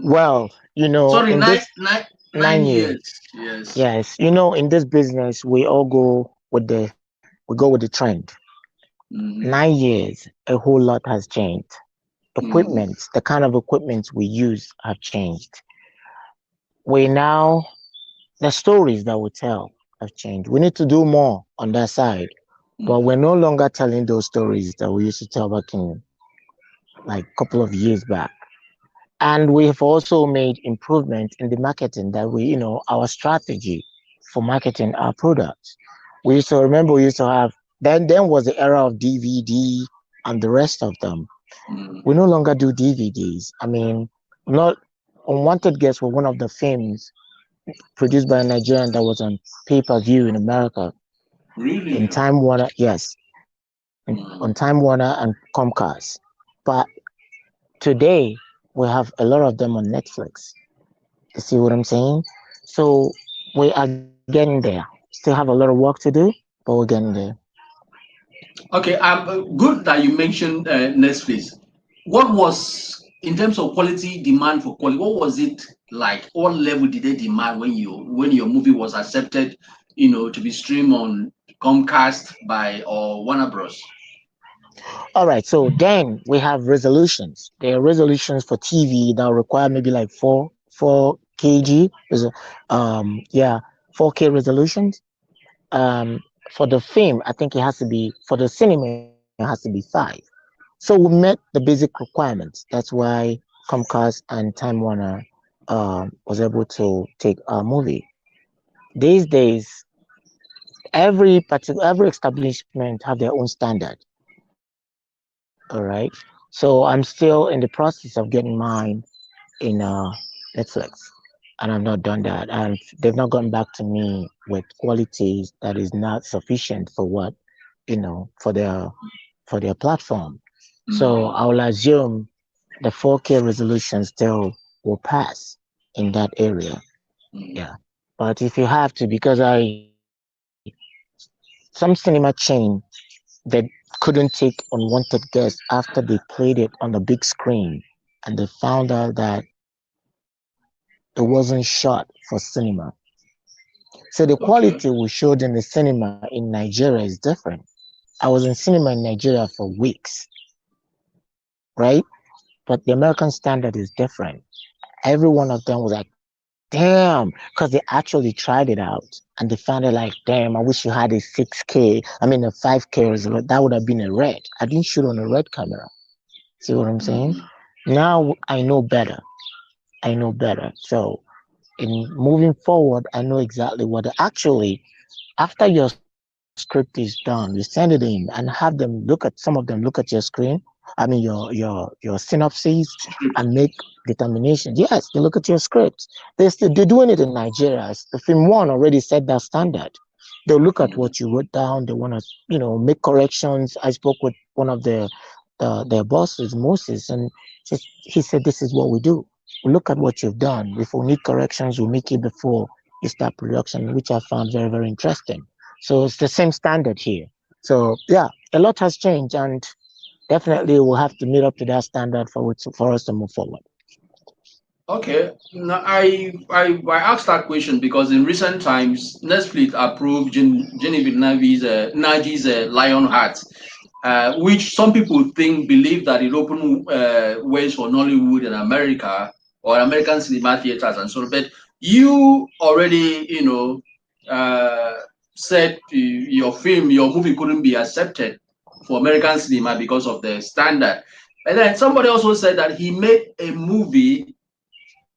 [SPEAKER 2] Well,
[SPEAKER 1] Sorry,
[SPEAKER 2] in
[SPEAKER 1] nine,
[SPEAKER 2] this
[SPEAKER 1] nine, nine
[SPEAKER 2] 9 years,
[SPEAKER 1] years. Yes.
[SPEAKER 2] yes, in this business, we all go with the trend.
[SPEAKER 1] Mhm.
[SPEAKER 2] 9 years, a whole lot has changed.
[SPEAKER 1] Mhm.
[SPEAKER 2] Equipment, the kind of equipment we use have changed. We now, the stories that we tell have changed. We need to do more on that side, but we're no longer telling those stories that we used to tell back in like a couple of years back. And we have also made improvement in the marketing that our strategy for marketing our products. We used to have, then was the era of DVD and the rest of them.
[SPEAKER 1] Mhm.
[SPEAKER 2] We no longer do DVDs. I mean, not Unwanted Guests were one of the films produced by a Nigerian that was on pay-per-view in America in
[SPEAKER 1] Really?
[SPEAKER 2] Time Warner, yes, on
[SPEAKER 1] Mhm.
[SPEAKER 2] Time Warner and Comcast. But today we have a lot of them on Netflix. You see what I'm saying? So we are getting there. Still have a lot of work to do, but we're getting there.
[SPEAKER 1] Okay, good that you mentioned Netflix. What was, in terms of quality, demand for quality? What was it like? What level did they demand when your movie was accepted, to be streamed on Comcast by or Warner Bros?
[SPEAKER 2] All right, so then we have resolutions. There are resolutions for TV that require maybe like four kg. Yeah, 4K resolutions. Um, for the film, I think it has to be for the cinema, it has to be 5. So we met the basic requirements. That's why Comcast and Time Warner was able to take our movie. These days, every establishment have their own standard. All right. So I'm still in the process of getting mine in Netflix, and I've not done that, and they've not gotten back to me with qualities that is not sufficient for what for their platform. So I will assume the 4K resolution still will pass in that area. Yeah. But if you have to, because some cinema chain that couldn't take unwanted guests after they played it on the big screen and they found out that it wasn't shot for cinema. So the quality
[SPEAKER 1] Okay.
[SPEAKER 2] we showed in the cinema in Nigeria is different. I was in cinema in Nigeria for weeks, right? But the American standard is different. Every one of them was like, damn, because they actually tried it out and they found it like, damn, I wish you had a 6K, I mean a 5K resolution. That would have been a red. I didn't shoot on a red camera. See what I'm saying? Now I know better. I know better. So in moving forward, I know exactly what actually after your script is done, you send it in and have them some of them look at your screen. I mean your synopses and make determinations. Yes, they look at your script. They're doing it in Nigeria. The film one already set that standard. They'll look at what you wrote down. They want to make corrections. I spoke with one of their bosses, Moses, and he said this is what we do. We look at what you've done. If we need corrections, we'll make it before you start production, which I found very, very interesting. So it's the same standard here. So yeah, a lot has changed, and definitely we'll have to meet up to that standard for us to move forward.
[SPEAKER 1] Okay. Now, I asked that question because in recent times, Netflix approved Genevieve Nagi's Lionheart, which some people believe that it opened ways for Nollywood in America or American cinema theaters and so on. But you already, uh, said your movie couldn't be accepted for American cinema because of the standard. And then somebody also said that he made a movie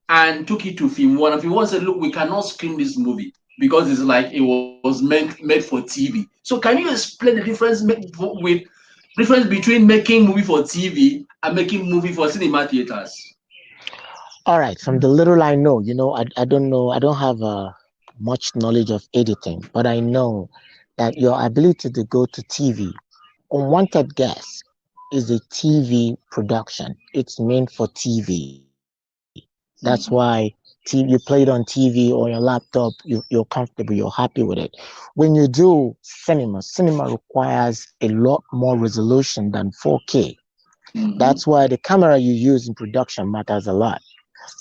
[SPEAKER 1] and took it to Film One. And Film One said, "Look, we cannot screen this movie because it's like it was meant for TV." So, can you explain the difference between making movie for TV and making movie for cinema theaters?
[SPEAKER 2] All right, from the little I know, I don't know, I don't have much knowledge of editing, but I know that your ability to go to TV, Unwanted Guest is a TV production. It's meant for TV. That's why you play it on TV or your laptop, you're comfortable, you're happy with it. When you do cinema requires a lot more resolution than 4K.
[SPEAKER 1] Mm-hmm.
[SPEAKER 2] That's why the camera you use in production matters a lot.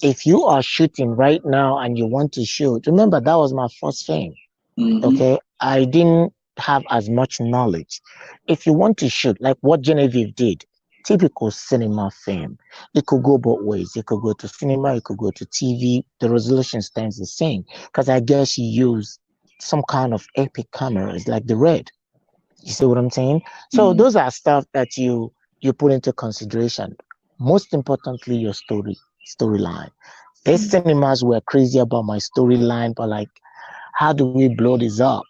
[SPEAKER 2] If you are shooting right now and you want to shoot, remember that was my first film.
[SPEAKER 1] Mm-hmm.
[SPEAKER 2] Okay, I didn't have as much knowledge. If you want to shoot, like what Genevieve did, typical cinema film, it could go both ways. It could go to cinema, it could go to TV. The resolution stays the same because I guess you use some kind of epic cameras like the Red. You see what I'm saying? So
[SPEAKER 1] Mm-hmm.
[SPEAKER 2] those are stuff that you put into consideration. Most importantly, your storyline. These cinemas were crazy about my storyline, but like, how do we blow this up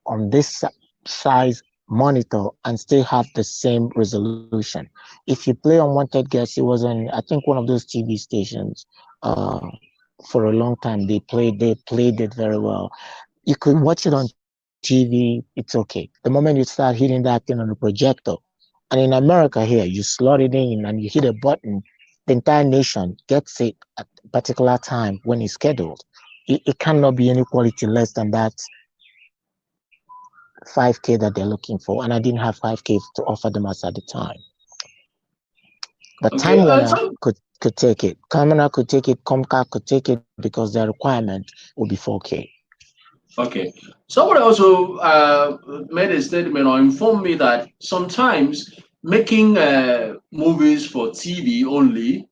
[SPEAKER 2] on this size monitor and still have the same resolution? If you play Unwanted Guest, it was on, I think, one of those TV stations. Uh, for a long time, they played it very well. You could watch it on TV, it's okay. The moment you start hitting that thing on the projector, and in America here, you slot it in and you hit a button, the entire nation gets it at a particular time when it's scheduled. It cannot be any quality less than that 5K that they're looking for. And I didn't have 5K to offer them as at the time. But Time
[SPEAKER 1] Okay.
[SPEAKER 2] Warner could take it. Camera could take it. Comcast could take it because their requirement would be 4K.
[SPEAKER 1] Okay. Somebody also made a statement or informed me that sometimes making movies for TV only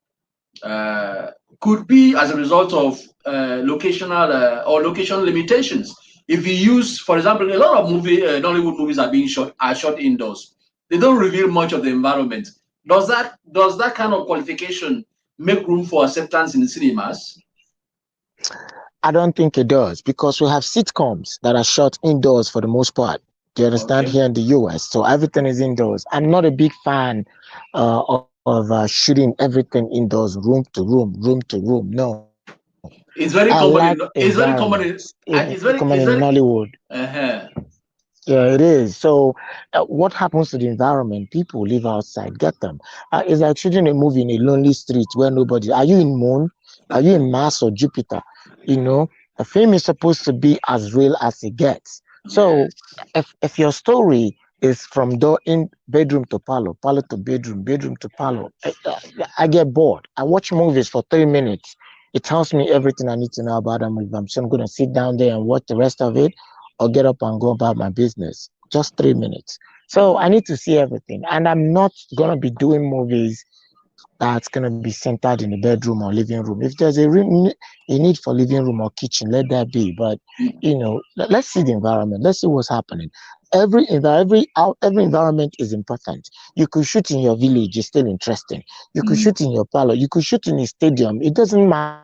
[SPEAKER 1] uh, could be as a result of locational or location limitations. If you use, for example, a lot of Nollywood movies are shot indoors. They don't reveal much of the environment. Does that kind of qualification make room for acceptance in the cinemas?
[SPEAKER 2] I don't think it does because we have sitcoms that are shot indoors for the most part. Do you understand?
[SPEAKER 1] Okay.
[SPEAKER 2] Here in the US? So everything is indoors. I'm not a big fan of shooting everything indoors, room to room. No, I like
[SPEAKER 1] It's very common in
[SPEAKER 2] environments,
[SPEAKER 1] it's very common in
[SPEAKER 2] common
[SPEAKER 1] it's
[SPEAKER 2] in
[SPEAKER 1] very it's very
[SPEAKER 2] Nollywood.
[SPEAKER 1] uh
[SPEAKER 2] Yeah, it is. So, what happens to the environment? People live outside, get them. It's like shooting a movie in a lonely street where nobody. Are you in Moon? Are you in Mars or Jupiter? You know, a film is supposed to be as real as it gets. So,
[SPEAKER 1] Yes.
[SPEAKER 2] if your story is from door in bedroom to parlor, parlor to bedroom, bedroom to parlor, I get bored. I watch movies for 3 minutes. It tells me everything I need to know about a movie. I'm just going to sit down there and watch the rest of it or get up and go about my business. Just 3 minutes. So I need to see everything. And I'm not going to be doing movies that's going to be centered in the bedroom or living room. If there's a need for living room or kitchen, let that be. But, let's see the environment. Let's see what's happening. Every environment is important. You could shoot in your village, it's still interesting. You could
[SPEAKER 1] Mm.
[SPEAKER 2] shoot in your parlor, you could shoot in a stadium. It doesn't matter.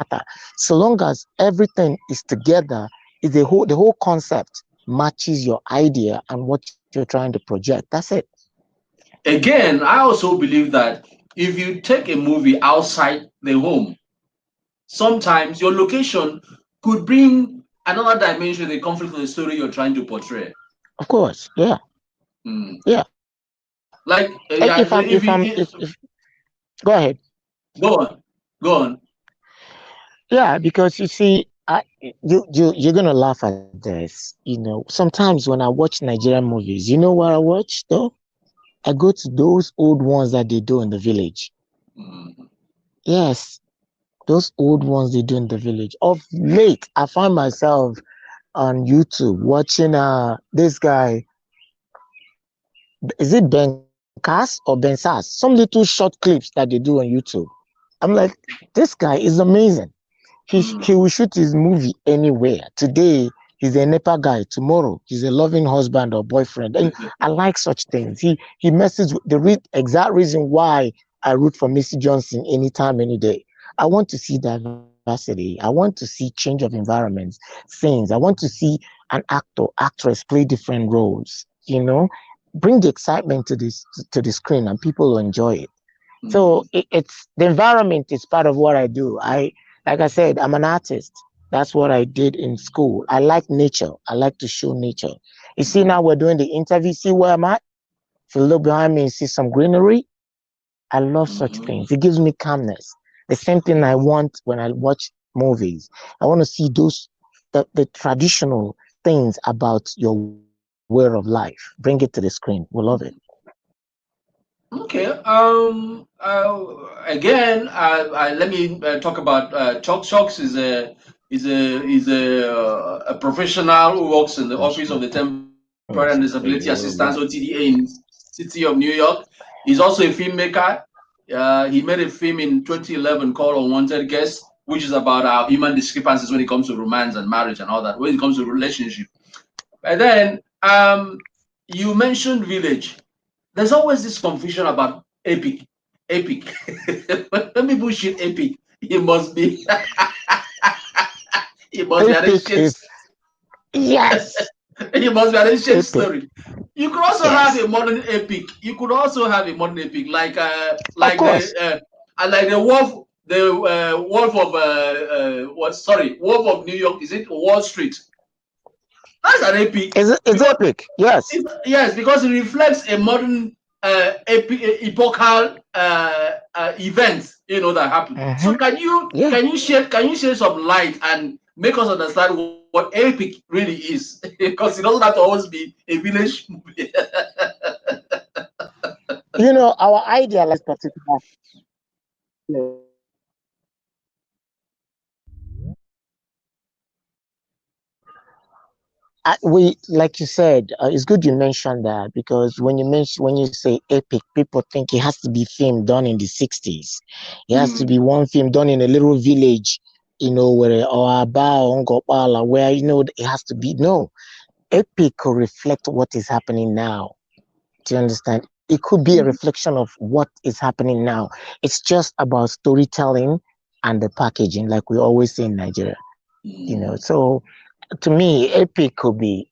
[SPEAKER 2] So long as everything is together, is the whole concept matches your idea and what you're trying to project. That's it.
[SPEAKER 1] Again, I also believe that if you take a movie outside the home, sometimes your location could bring another dimension, the conflict of the story you're trying to portray.
[SPEAKER 2] Of course, yeah,
[SPEAKER 1] Mm.
[SPEAKER 2] yeah.
[SPEAKER 1] Like,
[SPEAKER 2] If
[SPEAKER 1] yeah,
[SPEAKER 2] I'm, if I'm, if go ahead.
[SPEAKER 1] go on, go on.
[SPEAKER 2] Yeah, because you see, you're gonna laugh at this. Sometimes when I watch Nigerian movies, you know what I watch though? I go to those old ones that they do in the village.
[SPEAKER 1] Mm.
[SPEAKER 2] Yes, Those old ones they do in the village. Of late, I find myself on YouTube watching this guy. Is it Ben Cass or Ben Sass? Some little short clips that they do on YouTube. I'm like, this guy is amazing. He will shoot his movie anywhere. Today he's a NEPA guy. Tomorrow he's a loving husband or boyfriend. And I like such things. He messes with the exact reason why I root for Missy Johnson anytime, any day. I want to see diversity. I want to see change of environments, scenes. I want to see an actor, actress play different roles. Bring the excitement to the screen, and people will enjoy it. So it's the environment is part of what I do. Like I said, I'm an artist. That's what I did in school. I like nature. I like to show nature. You see, now we're doing the interview. See where I'm at? If you look behind me and see some greenery, I love such things. It gives me calmness. The same thing I want when I watch movies. I want to see the traditional things about your way of life. Bring it to the screen. We love it.
[SPEAKER 1] Okay. Again, let me talk about Chuck. Chucks is a professional who works in the office of the Temporary and Disability Assistance (OTDA) in City of New York. He's also a filmmaker. He made a film in 2011 called Unwanted Guest, which is about our human discrepancies when it comes to romance and marriage and all that. When it comes to relationship, and then you mentioned village. There's always this confusion about epic. Epic. When people shit epic, it must be it must be an
[SPEAKER 2] Epic
[SPEAKER 1] ancient
[SPEAKER 2] is yes.
[SPEAKER 1] it must be an ancient
[SPEAKER 2] Epic.
[SPEAKER 1] story. You could also
[SPEAKER 2] Yes.
[SPEAKER 1] have a modern epic. You could also have a modern epic like
[SPEAKER 2] Of course.
[SPEAKER 1] like the wolf of Wolf of New York. Is it Wall Street? That's an epic
[SPEAKER 2] It's
[SPEAKER 1] because
[SPEAKER 2] epic. Yes.
[SPEAKER 1] yes, because it reflects a modern epochal event, that happened. So
[SPEAKER 2] Hmm. Yeah.
[SPEAKER 1] can you share some light and make us understand what epic really is? Because it doesn't have to always be a village movie.
[SPEAKER 2] Our idea, like particular. We like you said, it's good you mentioned that because when you say epic, people think it has to be film done in the 60s. It has to be one film done in a little village, where or about Ngopala, where it has to be. No, epic could reflect what is happening now. Do you understand? It could be a reflection of what is happening now. It's just about storytelling and the packaging, like we always say in Nigeria. So to me, epic could be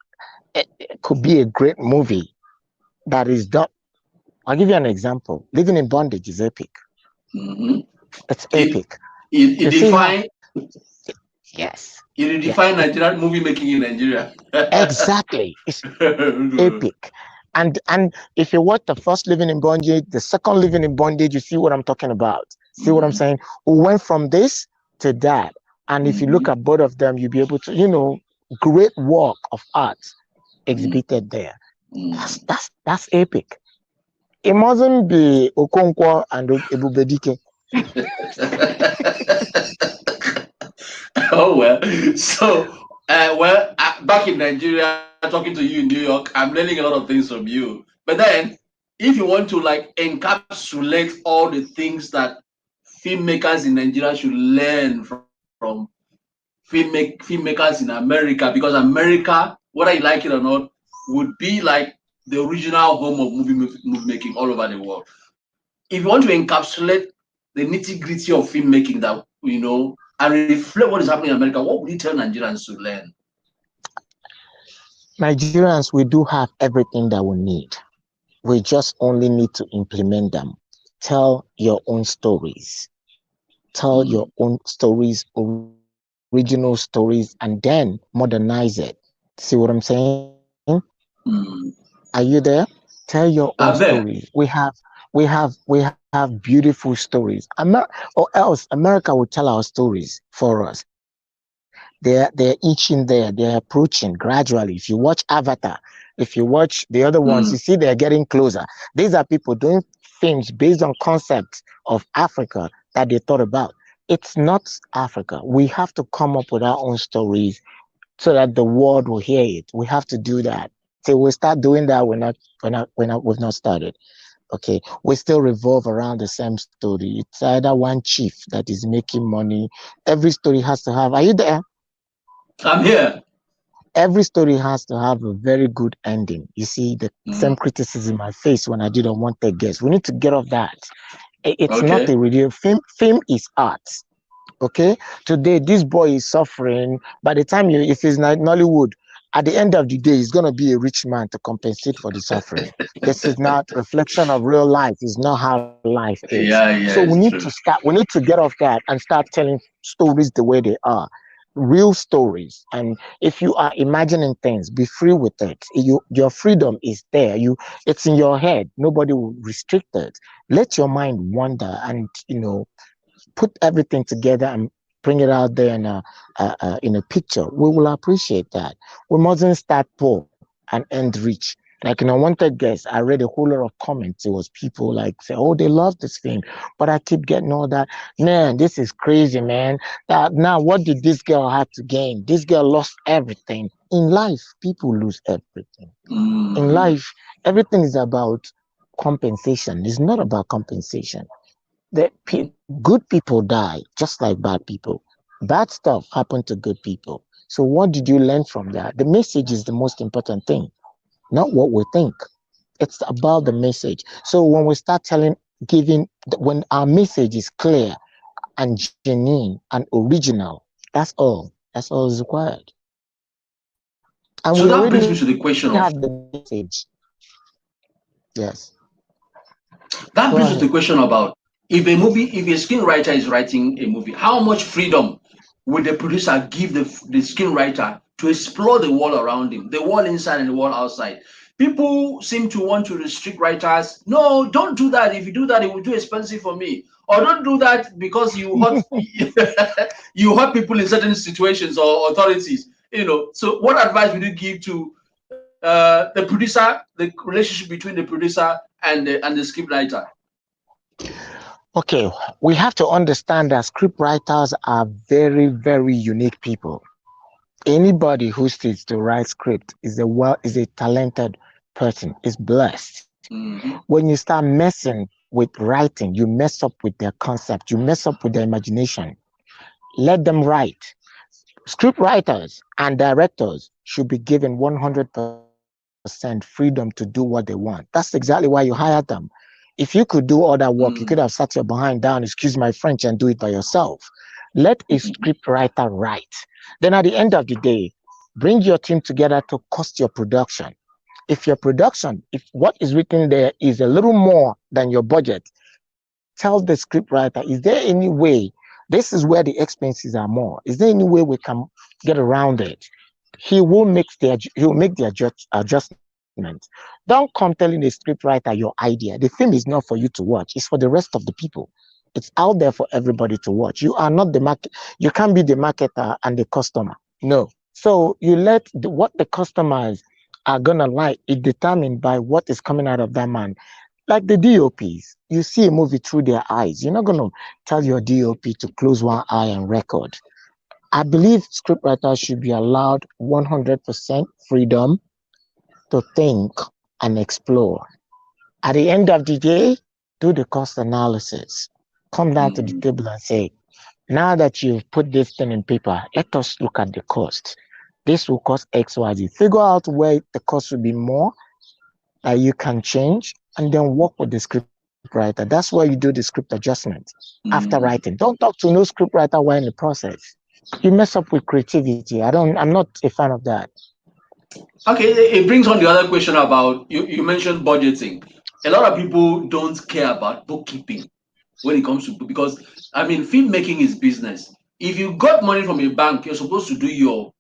[SPEAKER 2] a great movie that is done. I'll give you an example. Living in Bondage is epic.
[SPEAKER 1] Mhm.
[SPEAKER 2] It's
[SPEAKER 1] It
[SPEAKER 2] epic.
[SPEAKER 1] it
[SPEAKER 2] You see how?
[SPEAKER 1] define
[SPEAKER 2] Yes.
[SPEAKER 1] it
[SPEAKER 2] Yes.
[SPEAKER 1] redefine Nigerian movie making in Nigeria.
[SPEAKER 2] Exactly. It's epic. And if you watch the first Living in Bondage, the second Living in Bondage, you see what I'm talking about. See what I'm saying? We went from this to that. And if you look at both of them, you'll be able to, great work of art exhibited there. That's epic. It mustn't be Okonkwo and Ebubedike.
[SPEAKER 1] Oh well. So back in Nigeria, talking to you in New York, I'm learning a lot of things from you. But then, if you want to like encapsulate all the things that filmmakers in Nigeria should learn from filmmakers in America, because America, whether you like it or not, would be like the original home of movie making all over the world. If you want to encapsulate the nitty gritty of filmmaking that and reflect what is happening in America, what would you tell Nigerians to learn?
[SPEAKER 2] Nigerians, we do have everything that we need. We just only need to implement them. Tell your own stories. Tell your own stories, original stories, and then modernize it. See what I'm saying? Are you there? Tell your own stories.
[SPEAKER 1] I'm there.
[SPEAKER 2] We have beautiful stories. Or else America will tell our stories for us. They're itching there. They're approaching gradually. If you watch Avatar, if you watch the other ones, you see they're getting closer. These are people doing films based on concepts of Africa that they thought about. It's not Africa. We have to come up with our own stories so that the world will hear it. We have to do that. Till we start doing that, we've not started. Okay, we still revolve around the same story. It's either one chief that is making money. Every story has to have. Are you there?
[SPEAKER 1] I'm here.
[SPEAKER 2] Every story has to have a very good ending. You see the same
[SPEAKER 1] Mm.
[SPEAKER 2] criticism I faced when I did Unwanted Guest. We need to get off that. It's not a
[SPEAKER 1] Okay.
[SPEAKER 2] radio film. Film is art. Okay, today this boy is suffering. By the time you, if he's not Nollywood, at the end of the day, he's gonna be a rich man to compensate for the suffering. This is not reflection of real life. It's not how life is.
[SPEAKER 1] Yeah,
[SPEAKER 2] So
[SPEAKER 1] yeah,
[SPEAKER 2] we need
[SPEAKER 1] it's
[SPEAKER 2] to
[SPEAKER 1] true.
[SPEAKER 2] start. We need to get off that and start telling stories the way they are, real stories. And if you are imagining things, be free with it. Your freedom is there. It's in your head. Nobody will restrict it. Let your mind wander, and put everything together and bring it out there in a picture. We will appreciate that. We mustn't start poor and end rich. Like in Unwanted Guest, I read a whole lot of comments. It was people like say, "Oh, they love this film," but I keep getting all that. Man, this is crazy, man. Now, what did this girl have to gain? This girl lost everything in life. People lose everything in
[SPEAKER 1] Mm.
[SPEAKER 2] life. Everything is about compensation. It's not about compensation. Good people die just like bad people. Bad stuff happened to good people. So what did you learn from that? The message is the most important thing, not what we think. It's about the message. So when we start when our message is clear and genuine and original, That's all is required. And
[SPEAKER 1] So
[SPEAKER 2] we
[SPEAKER 1] that
[SPEAKER 2] already
[SPEAKER 1] brings me
[SPEAKER 2] have
[SPEAKER 1] to
[SPEAKER 2] the
[SPEAKER 1] the question of
[SPEAKER 2] message. Yes.
[SPEAKER 1] that
[SPEAKER 2] Go
[SPEAKER 1] brings us to
[SPEAKER 2] ahead.
[SPEAKER 1] the question about if a screenwriter is writing a movie, how much freedom would the producer give the screenwriter to explore the world around him, the world inside and the world outside? People seem to want to restrict writers. No, don't do that. If you do that, it will too expensive for me. Or don't do that because you hurt you hurt people in certain situations or authorities. So what advice would you give to the producer, the relationship between the producer and the script writer?
[SPEAKER 2] Okay, we have to understand that script writers are very, very unique people. Anybody who sits to write script is a talented person, is blessed.
[SPEAKER 1] Mm-hmm.
[SPEAKER 2] When you start messing with writing, you mess up with their concept, you mess up with their imagination. Let them write. Script writers and directors should be given 100% freedom to do what they want. That's exactly why you hired them. If you could do all that work, you could have sat your behind down, excuse my French, and do it by yourself. Let a script writer write. Then at the end of the day, bring your team together to cost your production. If what is written there is a little more than your budget, tell the script writer, is there any way, this is where the expenses are more. Is there any way we can get around it? He will make the adjustment. Don't come telling the script writer your idea. The film is not for you to watch. It's for the rest of the people. It's out there for everybody to watch. You are not the market. You can't be the marketer and the customer. No. So you let what the customers are gonna like is determined by what is coming out of that man. Like the DOPs, you see a movie through their eyes. You're not gonna tell your DOP to close one eye and record. I believe scriptwriters should be allowed 100% freedom to think and explore. At the end of the day, do the cost analysis. Come down to the
[SPEAKER 1] Mm.
[SPEAKER 2] table and say, now that you've put this thing in paper, let us look at the cost. This will cost X, Y, Z. Figure out where the cost will be more that you can change, and then work with the script writer. That's why you do the script adjustment after writing.
[SPEAKER 1] Mm.
[SPEAKER 2] Don't talk to no script writer while in the process. You mess up with creativity. I'm not a fan of that.
[SPEAKER 1] Okay, it brings on the other question about you mentioned budgeting. A lot of people don't care about bookkeeping when it comes to because I mean filmmaking is business. If you got money from a bank, you're supposed to do your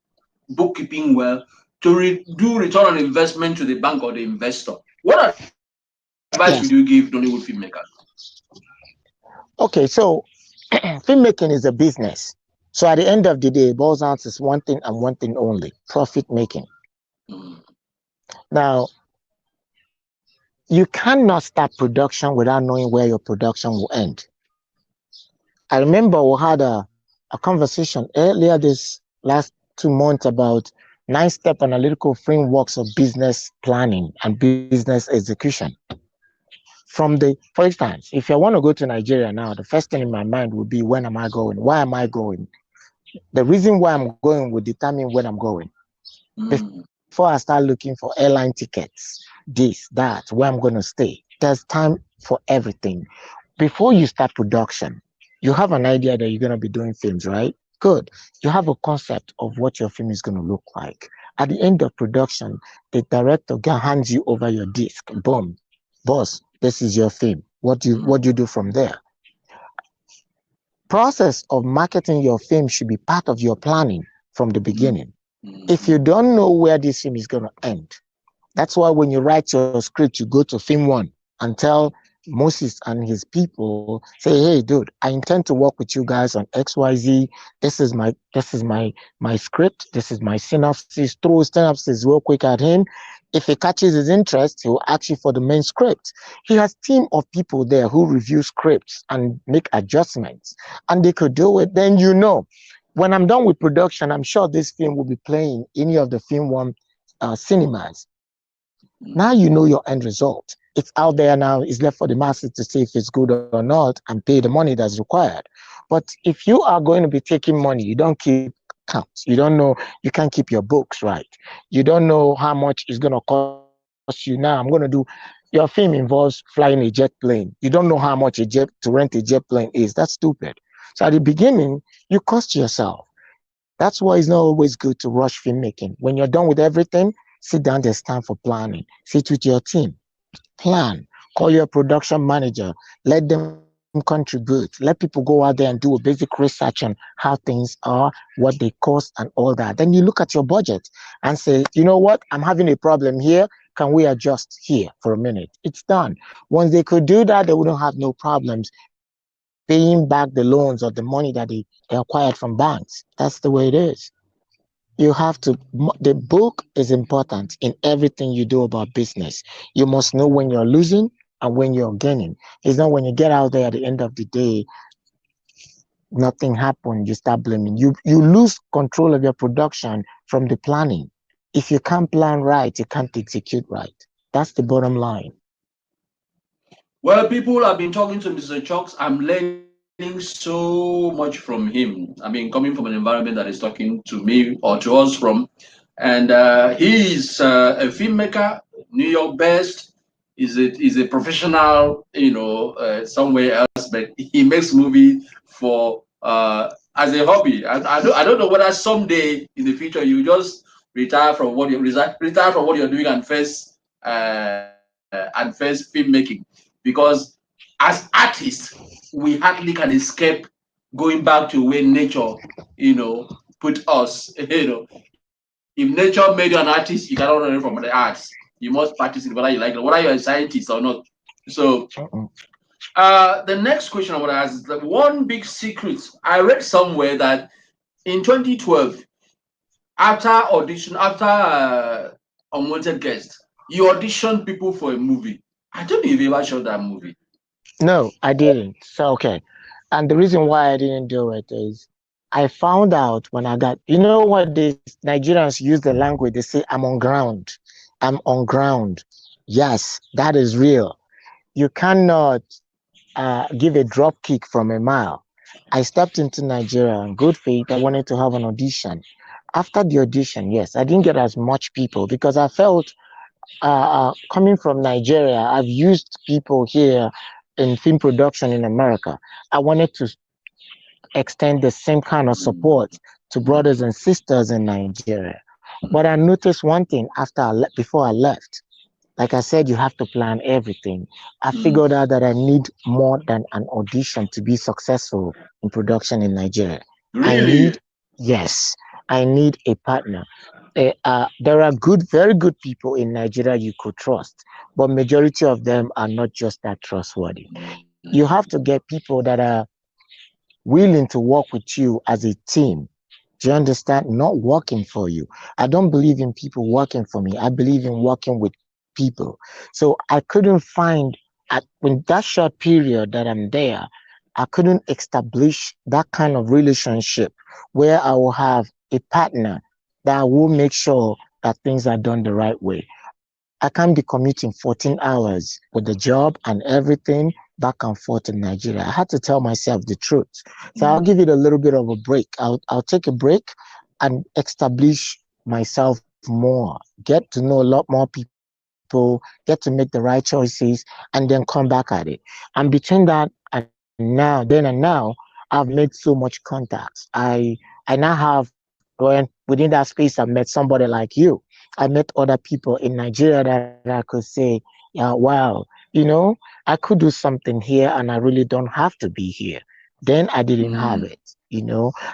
[SPEAKER 1] bookkeeping well to do return on investment to the bank or the investor. What advice would you give Nollywood
[SPEAKER 2] Yes.
[SPEAKER 1] filmmakers?
[SPEAKER 2] Okay, so filmmaking is a business. So at the end of the day, it boils down to one thing and one thing only: profit making.
[SPEAKER 1] Mm.
[SPEAKER 2] Now, you cannot start production without knowing where your production will end. I remember we had a conversation earlier this last 2 months about 9 step analytical frameworks of business planning and business execution. For instance, if I want to go to Nigeria now, the first thing in my mind would be, when am I going? Why am I going? The reason why I'm going will determine when I'm going. Before I start looking for airline tickets, this, that, where I'm going to stay, there's time for everything. Before you start production, you have an idea that you're going to be doing films, right? Good. You have a concept of what your film is going to look like. At the end of production, the director hands you over your disc. Boom. Boss, this is your film. What do you do from there? Process of marketing your film should be part of your planning from the beginning. If you don't know where this film is going to end, that's why when you write your script, you go to film one and tell Moses and his people, say, hey, dude, I intend to work with you guys on XYZ. This is my script. This is my synopsis. Throw synopsis real quick at him. If he catches his interest, he will ask you for the main script. He has a team of people there who review scripts and make adjustments, and they could do it. Then when I'm done with production, I'm sure this film will be playing any of the Film One cinemas. Now you know your end result. It's out there now. It's left for the masses to see if it's good or not and pay the money that's required. But if you are going to be taking money, you don't keep counts. You don't know, you can't keep your books right. You don't know how much it's going to cost you. Now your film involves flying a jet plane. You don't know how much to rent a jet plane is. That's stupid. So at the beginning, you cost yourself. That's why it's not always good to rush filmmaking. When you're done with everything, sit down, there's time for planning. Sit with your team, plan, call your production manager, let them contribute, let people go out there and do a basic research on how things are, what they cost, and all that. Then you look at your budget and say, you know what, I'm having a problem here. Can we adjust here for a minute? It's done. Once they could do that, they wouldn't have no problems paying back the loans or the money that they acquired from banks. That's the way it is. The book is important in everything you do about business. You must know when you're losing and when you're gaining. It's not when you get out there at the end of the day, nothing happened, you start blaming. You lose control of your production from the planning. If you can't plan right, you can't execute right. That's the bottom line.
[SPEAKER 1] Well, people have been talking to Mr. Chucks. I'm learning so much from him. I mean, coming from an environment that is talking to me or to us from. And he is a filmmaker, New York based. Is a professional, somewhere else, but he makes movie for as a hobby. I don't know whether someday in the future you just retire from what you're doing and first filmmaking, because as artists we hardly can escape going back to where nature put us. If nature made you an artist, you cannot run away from the arts. You must practice it whether you like it, whether you're a scientist or not. So the next question I want to ask is that one big secret I read somewhere that in 2012, after Unwanted Guest, you auditioned people for a movie. I don't know if you ever shot that movie.
[SPEAKER 2] No, I didn't. So, okay. And the reason why I didn't do it is I found out when you know what these Nigerians use the language, they say, I'm on ground. I'm on ground. Yes, that is real. You cannot give a drop kick from a mile. I stepped into Nigeria in good faith. I wanted to have an audition. After the audition, yes, I didn't get as much people because I felt coming from Nigeria, I've used people here in film production in America. I wanted to extend the same kind of support to brothers and sisters in Nigeria. But I noticed one thing before I left. Like I said, you have to plan everything. I figured out that I need more than an audition to be successful in production in Nigeria.
[SPEAKER 1] Really?
[SPEAKER 2] I need a partner. There are very good people in Nigeria you could trust, but majority of them are not just that trustworthy. You have to get people that are willing to work with you as a team. Do you understand? Not working for you. I don't believe in people working for me. I believe in working with people. So I couldn't find, in that short period that I'm there, I couldn't establish that kind of relationship where I will have a partner that will make sure that things are done the right way. I can't be commuting 14 hours with the job and everything back and forth in Nigeria. I had to tell myself the truth. So I'll give it a little bit of a break. I'll take a break and establish myself more, get to know a lot more people, get to make the right choices, and then come back at it. And between that and now, I've made so much contacts. I now have within that space I've met somebody like you. I met other people in Nigeria that I could say, yeah, wow, I could do something here and I really don't have to be here. Then I didn't have
[SPEAKER 1] Mm.
[SPEAKER 2] it.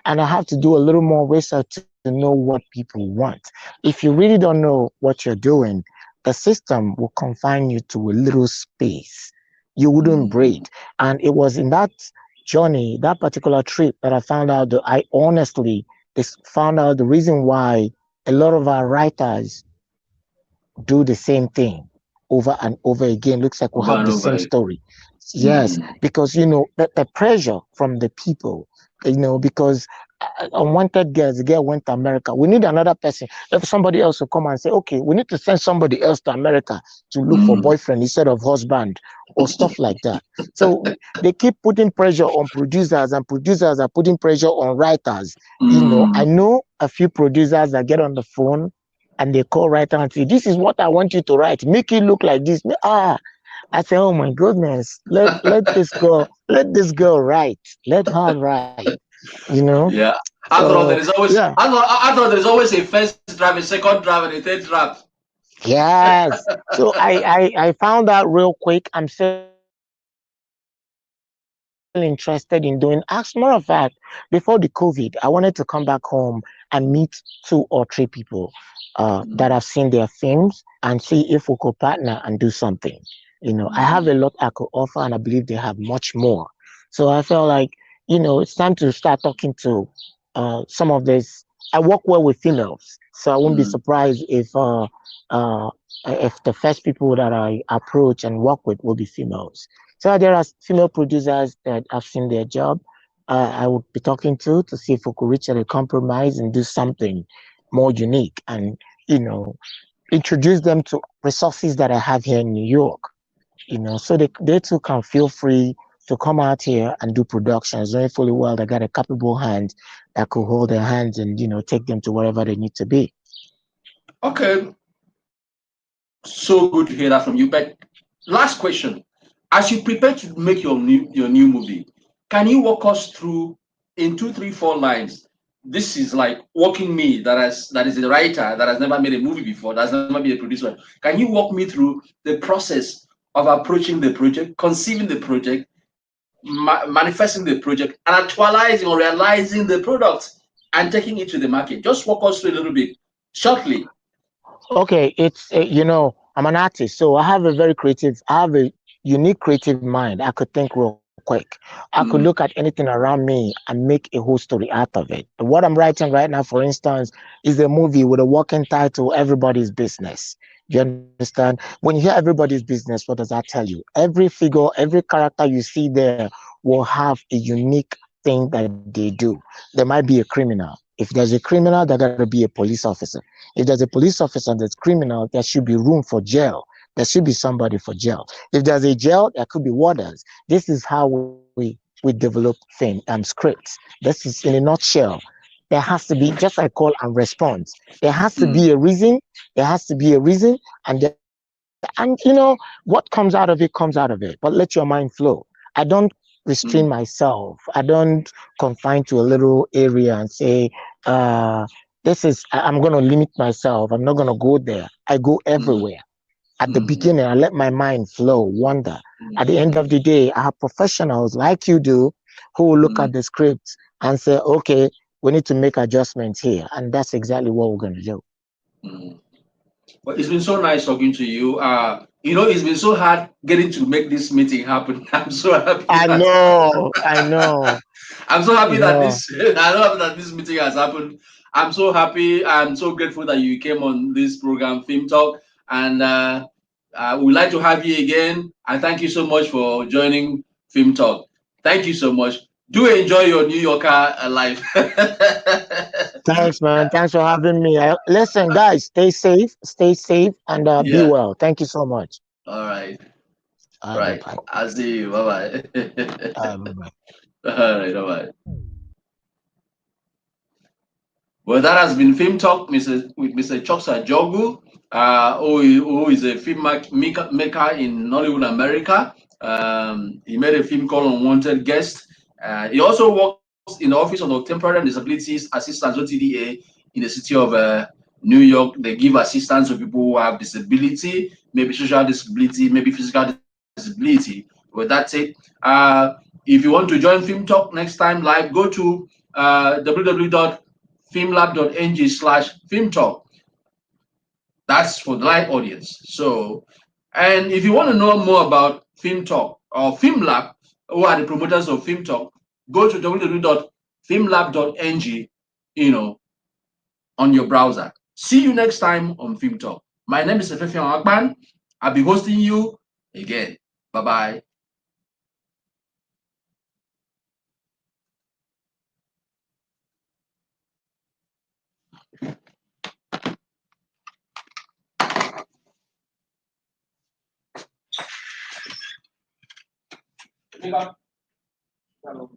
[SPEAKER 2] And I have to do a little more research to know what people want. If you really don't know what you're doing, the system will confine you to a little space. You wouldn't breathe.
[SPEAKER 1] Mm.
[SPEAKER 2] And it was in that journey, that particular trip, that I found out that I honestly found out the reason why a lot of our writers do the same thing over and over again. Looks like we
[SPEAKER 1] Over
[SPEAKER 2] have
[SPEAKER 1] and
[SPEAKER 2] the
[SPEAKER 1] over.
[SPEAKER 2] same story. Yes,
[SPEAKER 1] Mm.
[SPEAKER 2] because the pressure from the people, because unwanted girls, the girl went to America. We need another person. If somebody else will come and say, okay, we need to send somebody else to America to look for
[SPEAKER 1] Mm.
[SPEAKER 2] boyfriend instead of husband or stuff like that. So they keep putting pressure on producers, and producers are putting pressure on writers. I
[SPEAKER 1] Mm.
[SPEAKER 2] know a few producers that get on the phone and they call writer and say, this is what I want you to write. Make it look like this. I say, oh my goodness, let this girl write. Let her write. You know?
[SPEAKER 1] Yeah. After all,
[SPEAKER 2] So
[SPEAKER 1] there is always
[SPEAKER 2] yeah.
[SPEAKER 1] after all, there is always a first draft, a second draft, and a third draft.
[SPEAKER 2] Yes. So I found out real quick. I'm still interested in doing. As a matter of fact, before the COVID, I wanted to come back home and meet 2 or 3 people that have seen their films and see if we could partner and do something. I have a lot I could offer, and I believe they have much more. So I felt like, it's time to start talking to some of this. I work well with females, so I won't be
[SPEAKER 1] Mm.
[SPEAKER 2] surprised uh, if the first people that I approach and work with will be females. So there are female producers that I've seen their job. I would be talking to see if we could reach a compromise and do something more unique, and introduce them to resources that I have here in New York. So they too can feel free to come out here and do productions, knowing fully well they got a capable hand that could hold their hands and take them to wherever they need to be.
[SPEAKER 1] Okay. So good to hear that from you. But last question: as you prepare to make your new movie, can you walk us through in two, three, 4 lines? This is like walking me that is a writer that has never made a movie before, that's never been a producer. Can you walk me through the process of approaching the project, conceiving the project, manifesting the project, and actualizing or realizing the product and taking it to the market? Just walk us through a little bit shortly.
[SPEAKER 2] Okay, I'm an artist, so I have a unique creative mind. I could think real quick. I could look at
[SPEAKER 1] Mm,
[SPEAKER 2] anything around me and make a whole story out of it. What I'm writing right now, for instance, is a movie with a working title, Everybody's Business. You understand? When you hear Everybody's Business, what does that tell you? Every figure, every character you see there will have a unique thing that they do. There might be a criminal. If there's a criminal, there got to be a police officer. If there's a police officer that's criminal, there should be room for jail. There should be somebody for jail. If there's a jail, there could be warders. This is how we develop scripts. This is in a nutshell. There has to be, just like call and response. There has to
[SPEAKER 1] mm,
[SPEAKER 2] be a reason. There has to be a reason, and what comes out of it comes out of it. But let your mind flow. I don't restrain
[SPEAKER 1] mm,
[SPEAKER 2] myself. I don't confine to a little area and say, uh, I'm going to limit myself. I'm not going to go there. I go
[SPEAKER 1] mm,
[SPEAKER 2] everywhere. At the
[SPEAKER 1] mm,
[SPEAKER 2] beginning, I let my mind flow, wander. At the end
[SPEAKER 1] mm,
[SPEAKER 2] of the day, I have professionals like you do who will look
[SPEAKER 1] mm,
[SPEAKER 2] at the script and say, okay, we need to make adjustments here. And that's exactly what we're going to do.
[SPEAKER 1] mm. Well, it's been so nice talking to you. It's been so hard getting to make this meeting happen. I'm so happy
[SPEAKER 2] I
[SPEAKER 1] that
[SPEAKER 2] know, I know,
[SPEAKER 1] I'm so happy
[SPEAKER 2] you
[SPEAKER 1] that
[SPEAKER 2] know.
[SPEAKER 1] this I'm so happy that this meeting has happened. I'm so happy. I'm so grateful that you came on this program, Film Talk, and we'd like to have you again. And thank you so much for joining Film Talk. Thank you so much. Do enjoy your New Yorker life.
[SPEAKER 2] Thanks, man. Thanks for having me. Listen, guys, stay safe, and be
[SPEAKER 1] Yeah.
[SPEAKER 2] well. Thank you so much.
[SPEAKER 1] All right.
[SPEAKER 2] Bye
[SPEAKER 1] Right.
[SPEAKER 2] bye.
[SPEAKER 1] I'll see you. Bye bye.
[SPEAKER 2] Bye bye.
[SPEAKER 1] All right. Bye bye. Well, that has been Film Talk, with Mr. Choksa Ajogu, who is a film maker in Nollywood, America. He made a film called Unwanted Guest. He also works in the Office of Temporary and Disabilities Assistance, OTDA, in the city of New York. They give assistance to people who have disability, maybe social disability, maybe physical disability. Well, that's it. If you want to join Film Talk next time live, go to www.filmlab.ng/filmtalk. That's for the live audience. So, and if you want to know more about Film Talk or Film Lab, who are the promoters of Film Talk, go to www.filmlab.ng, on your browser. See you next time on Film Talk. My name is Efefion Akpan. I'll be hosting you again. Bye-bye. Hello.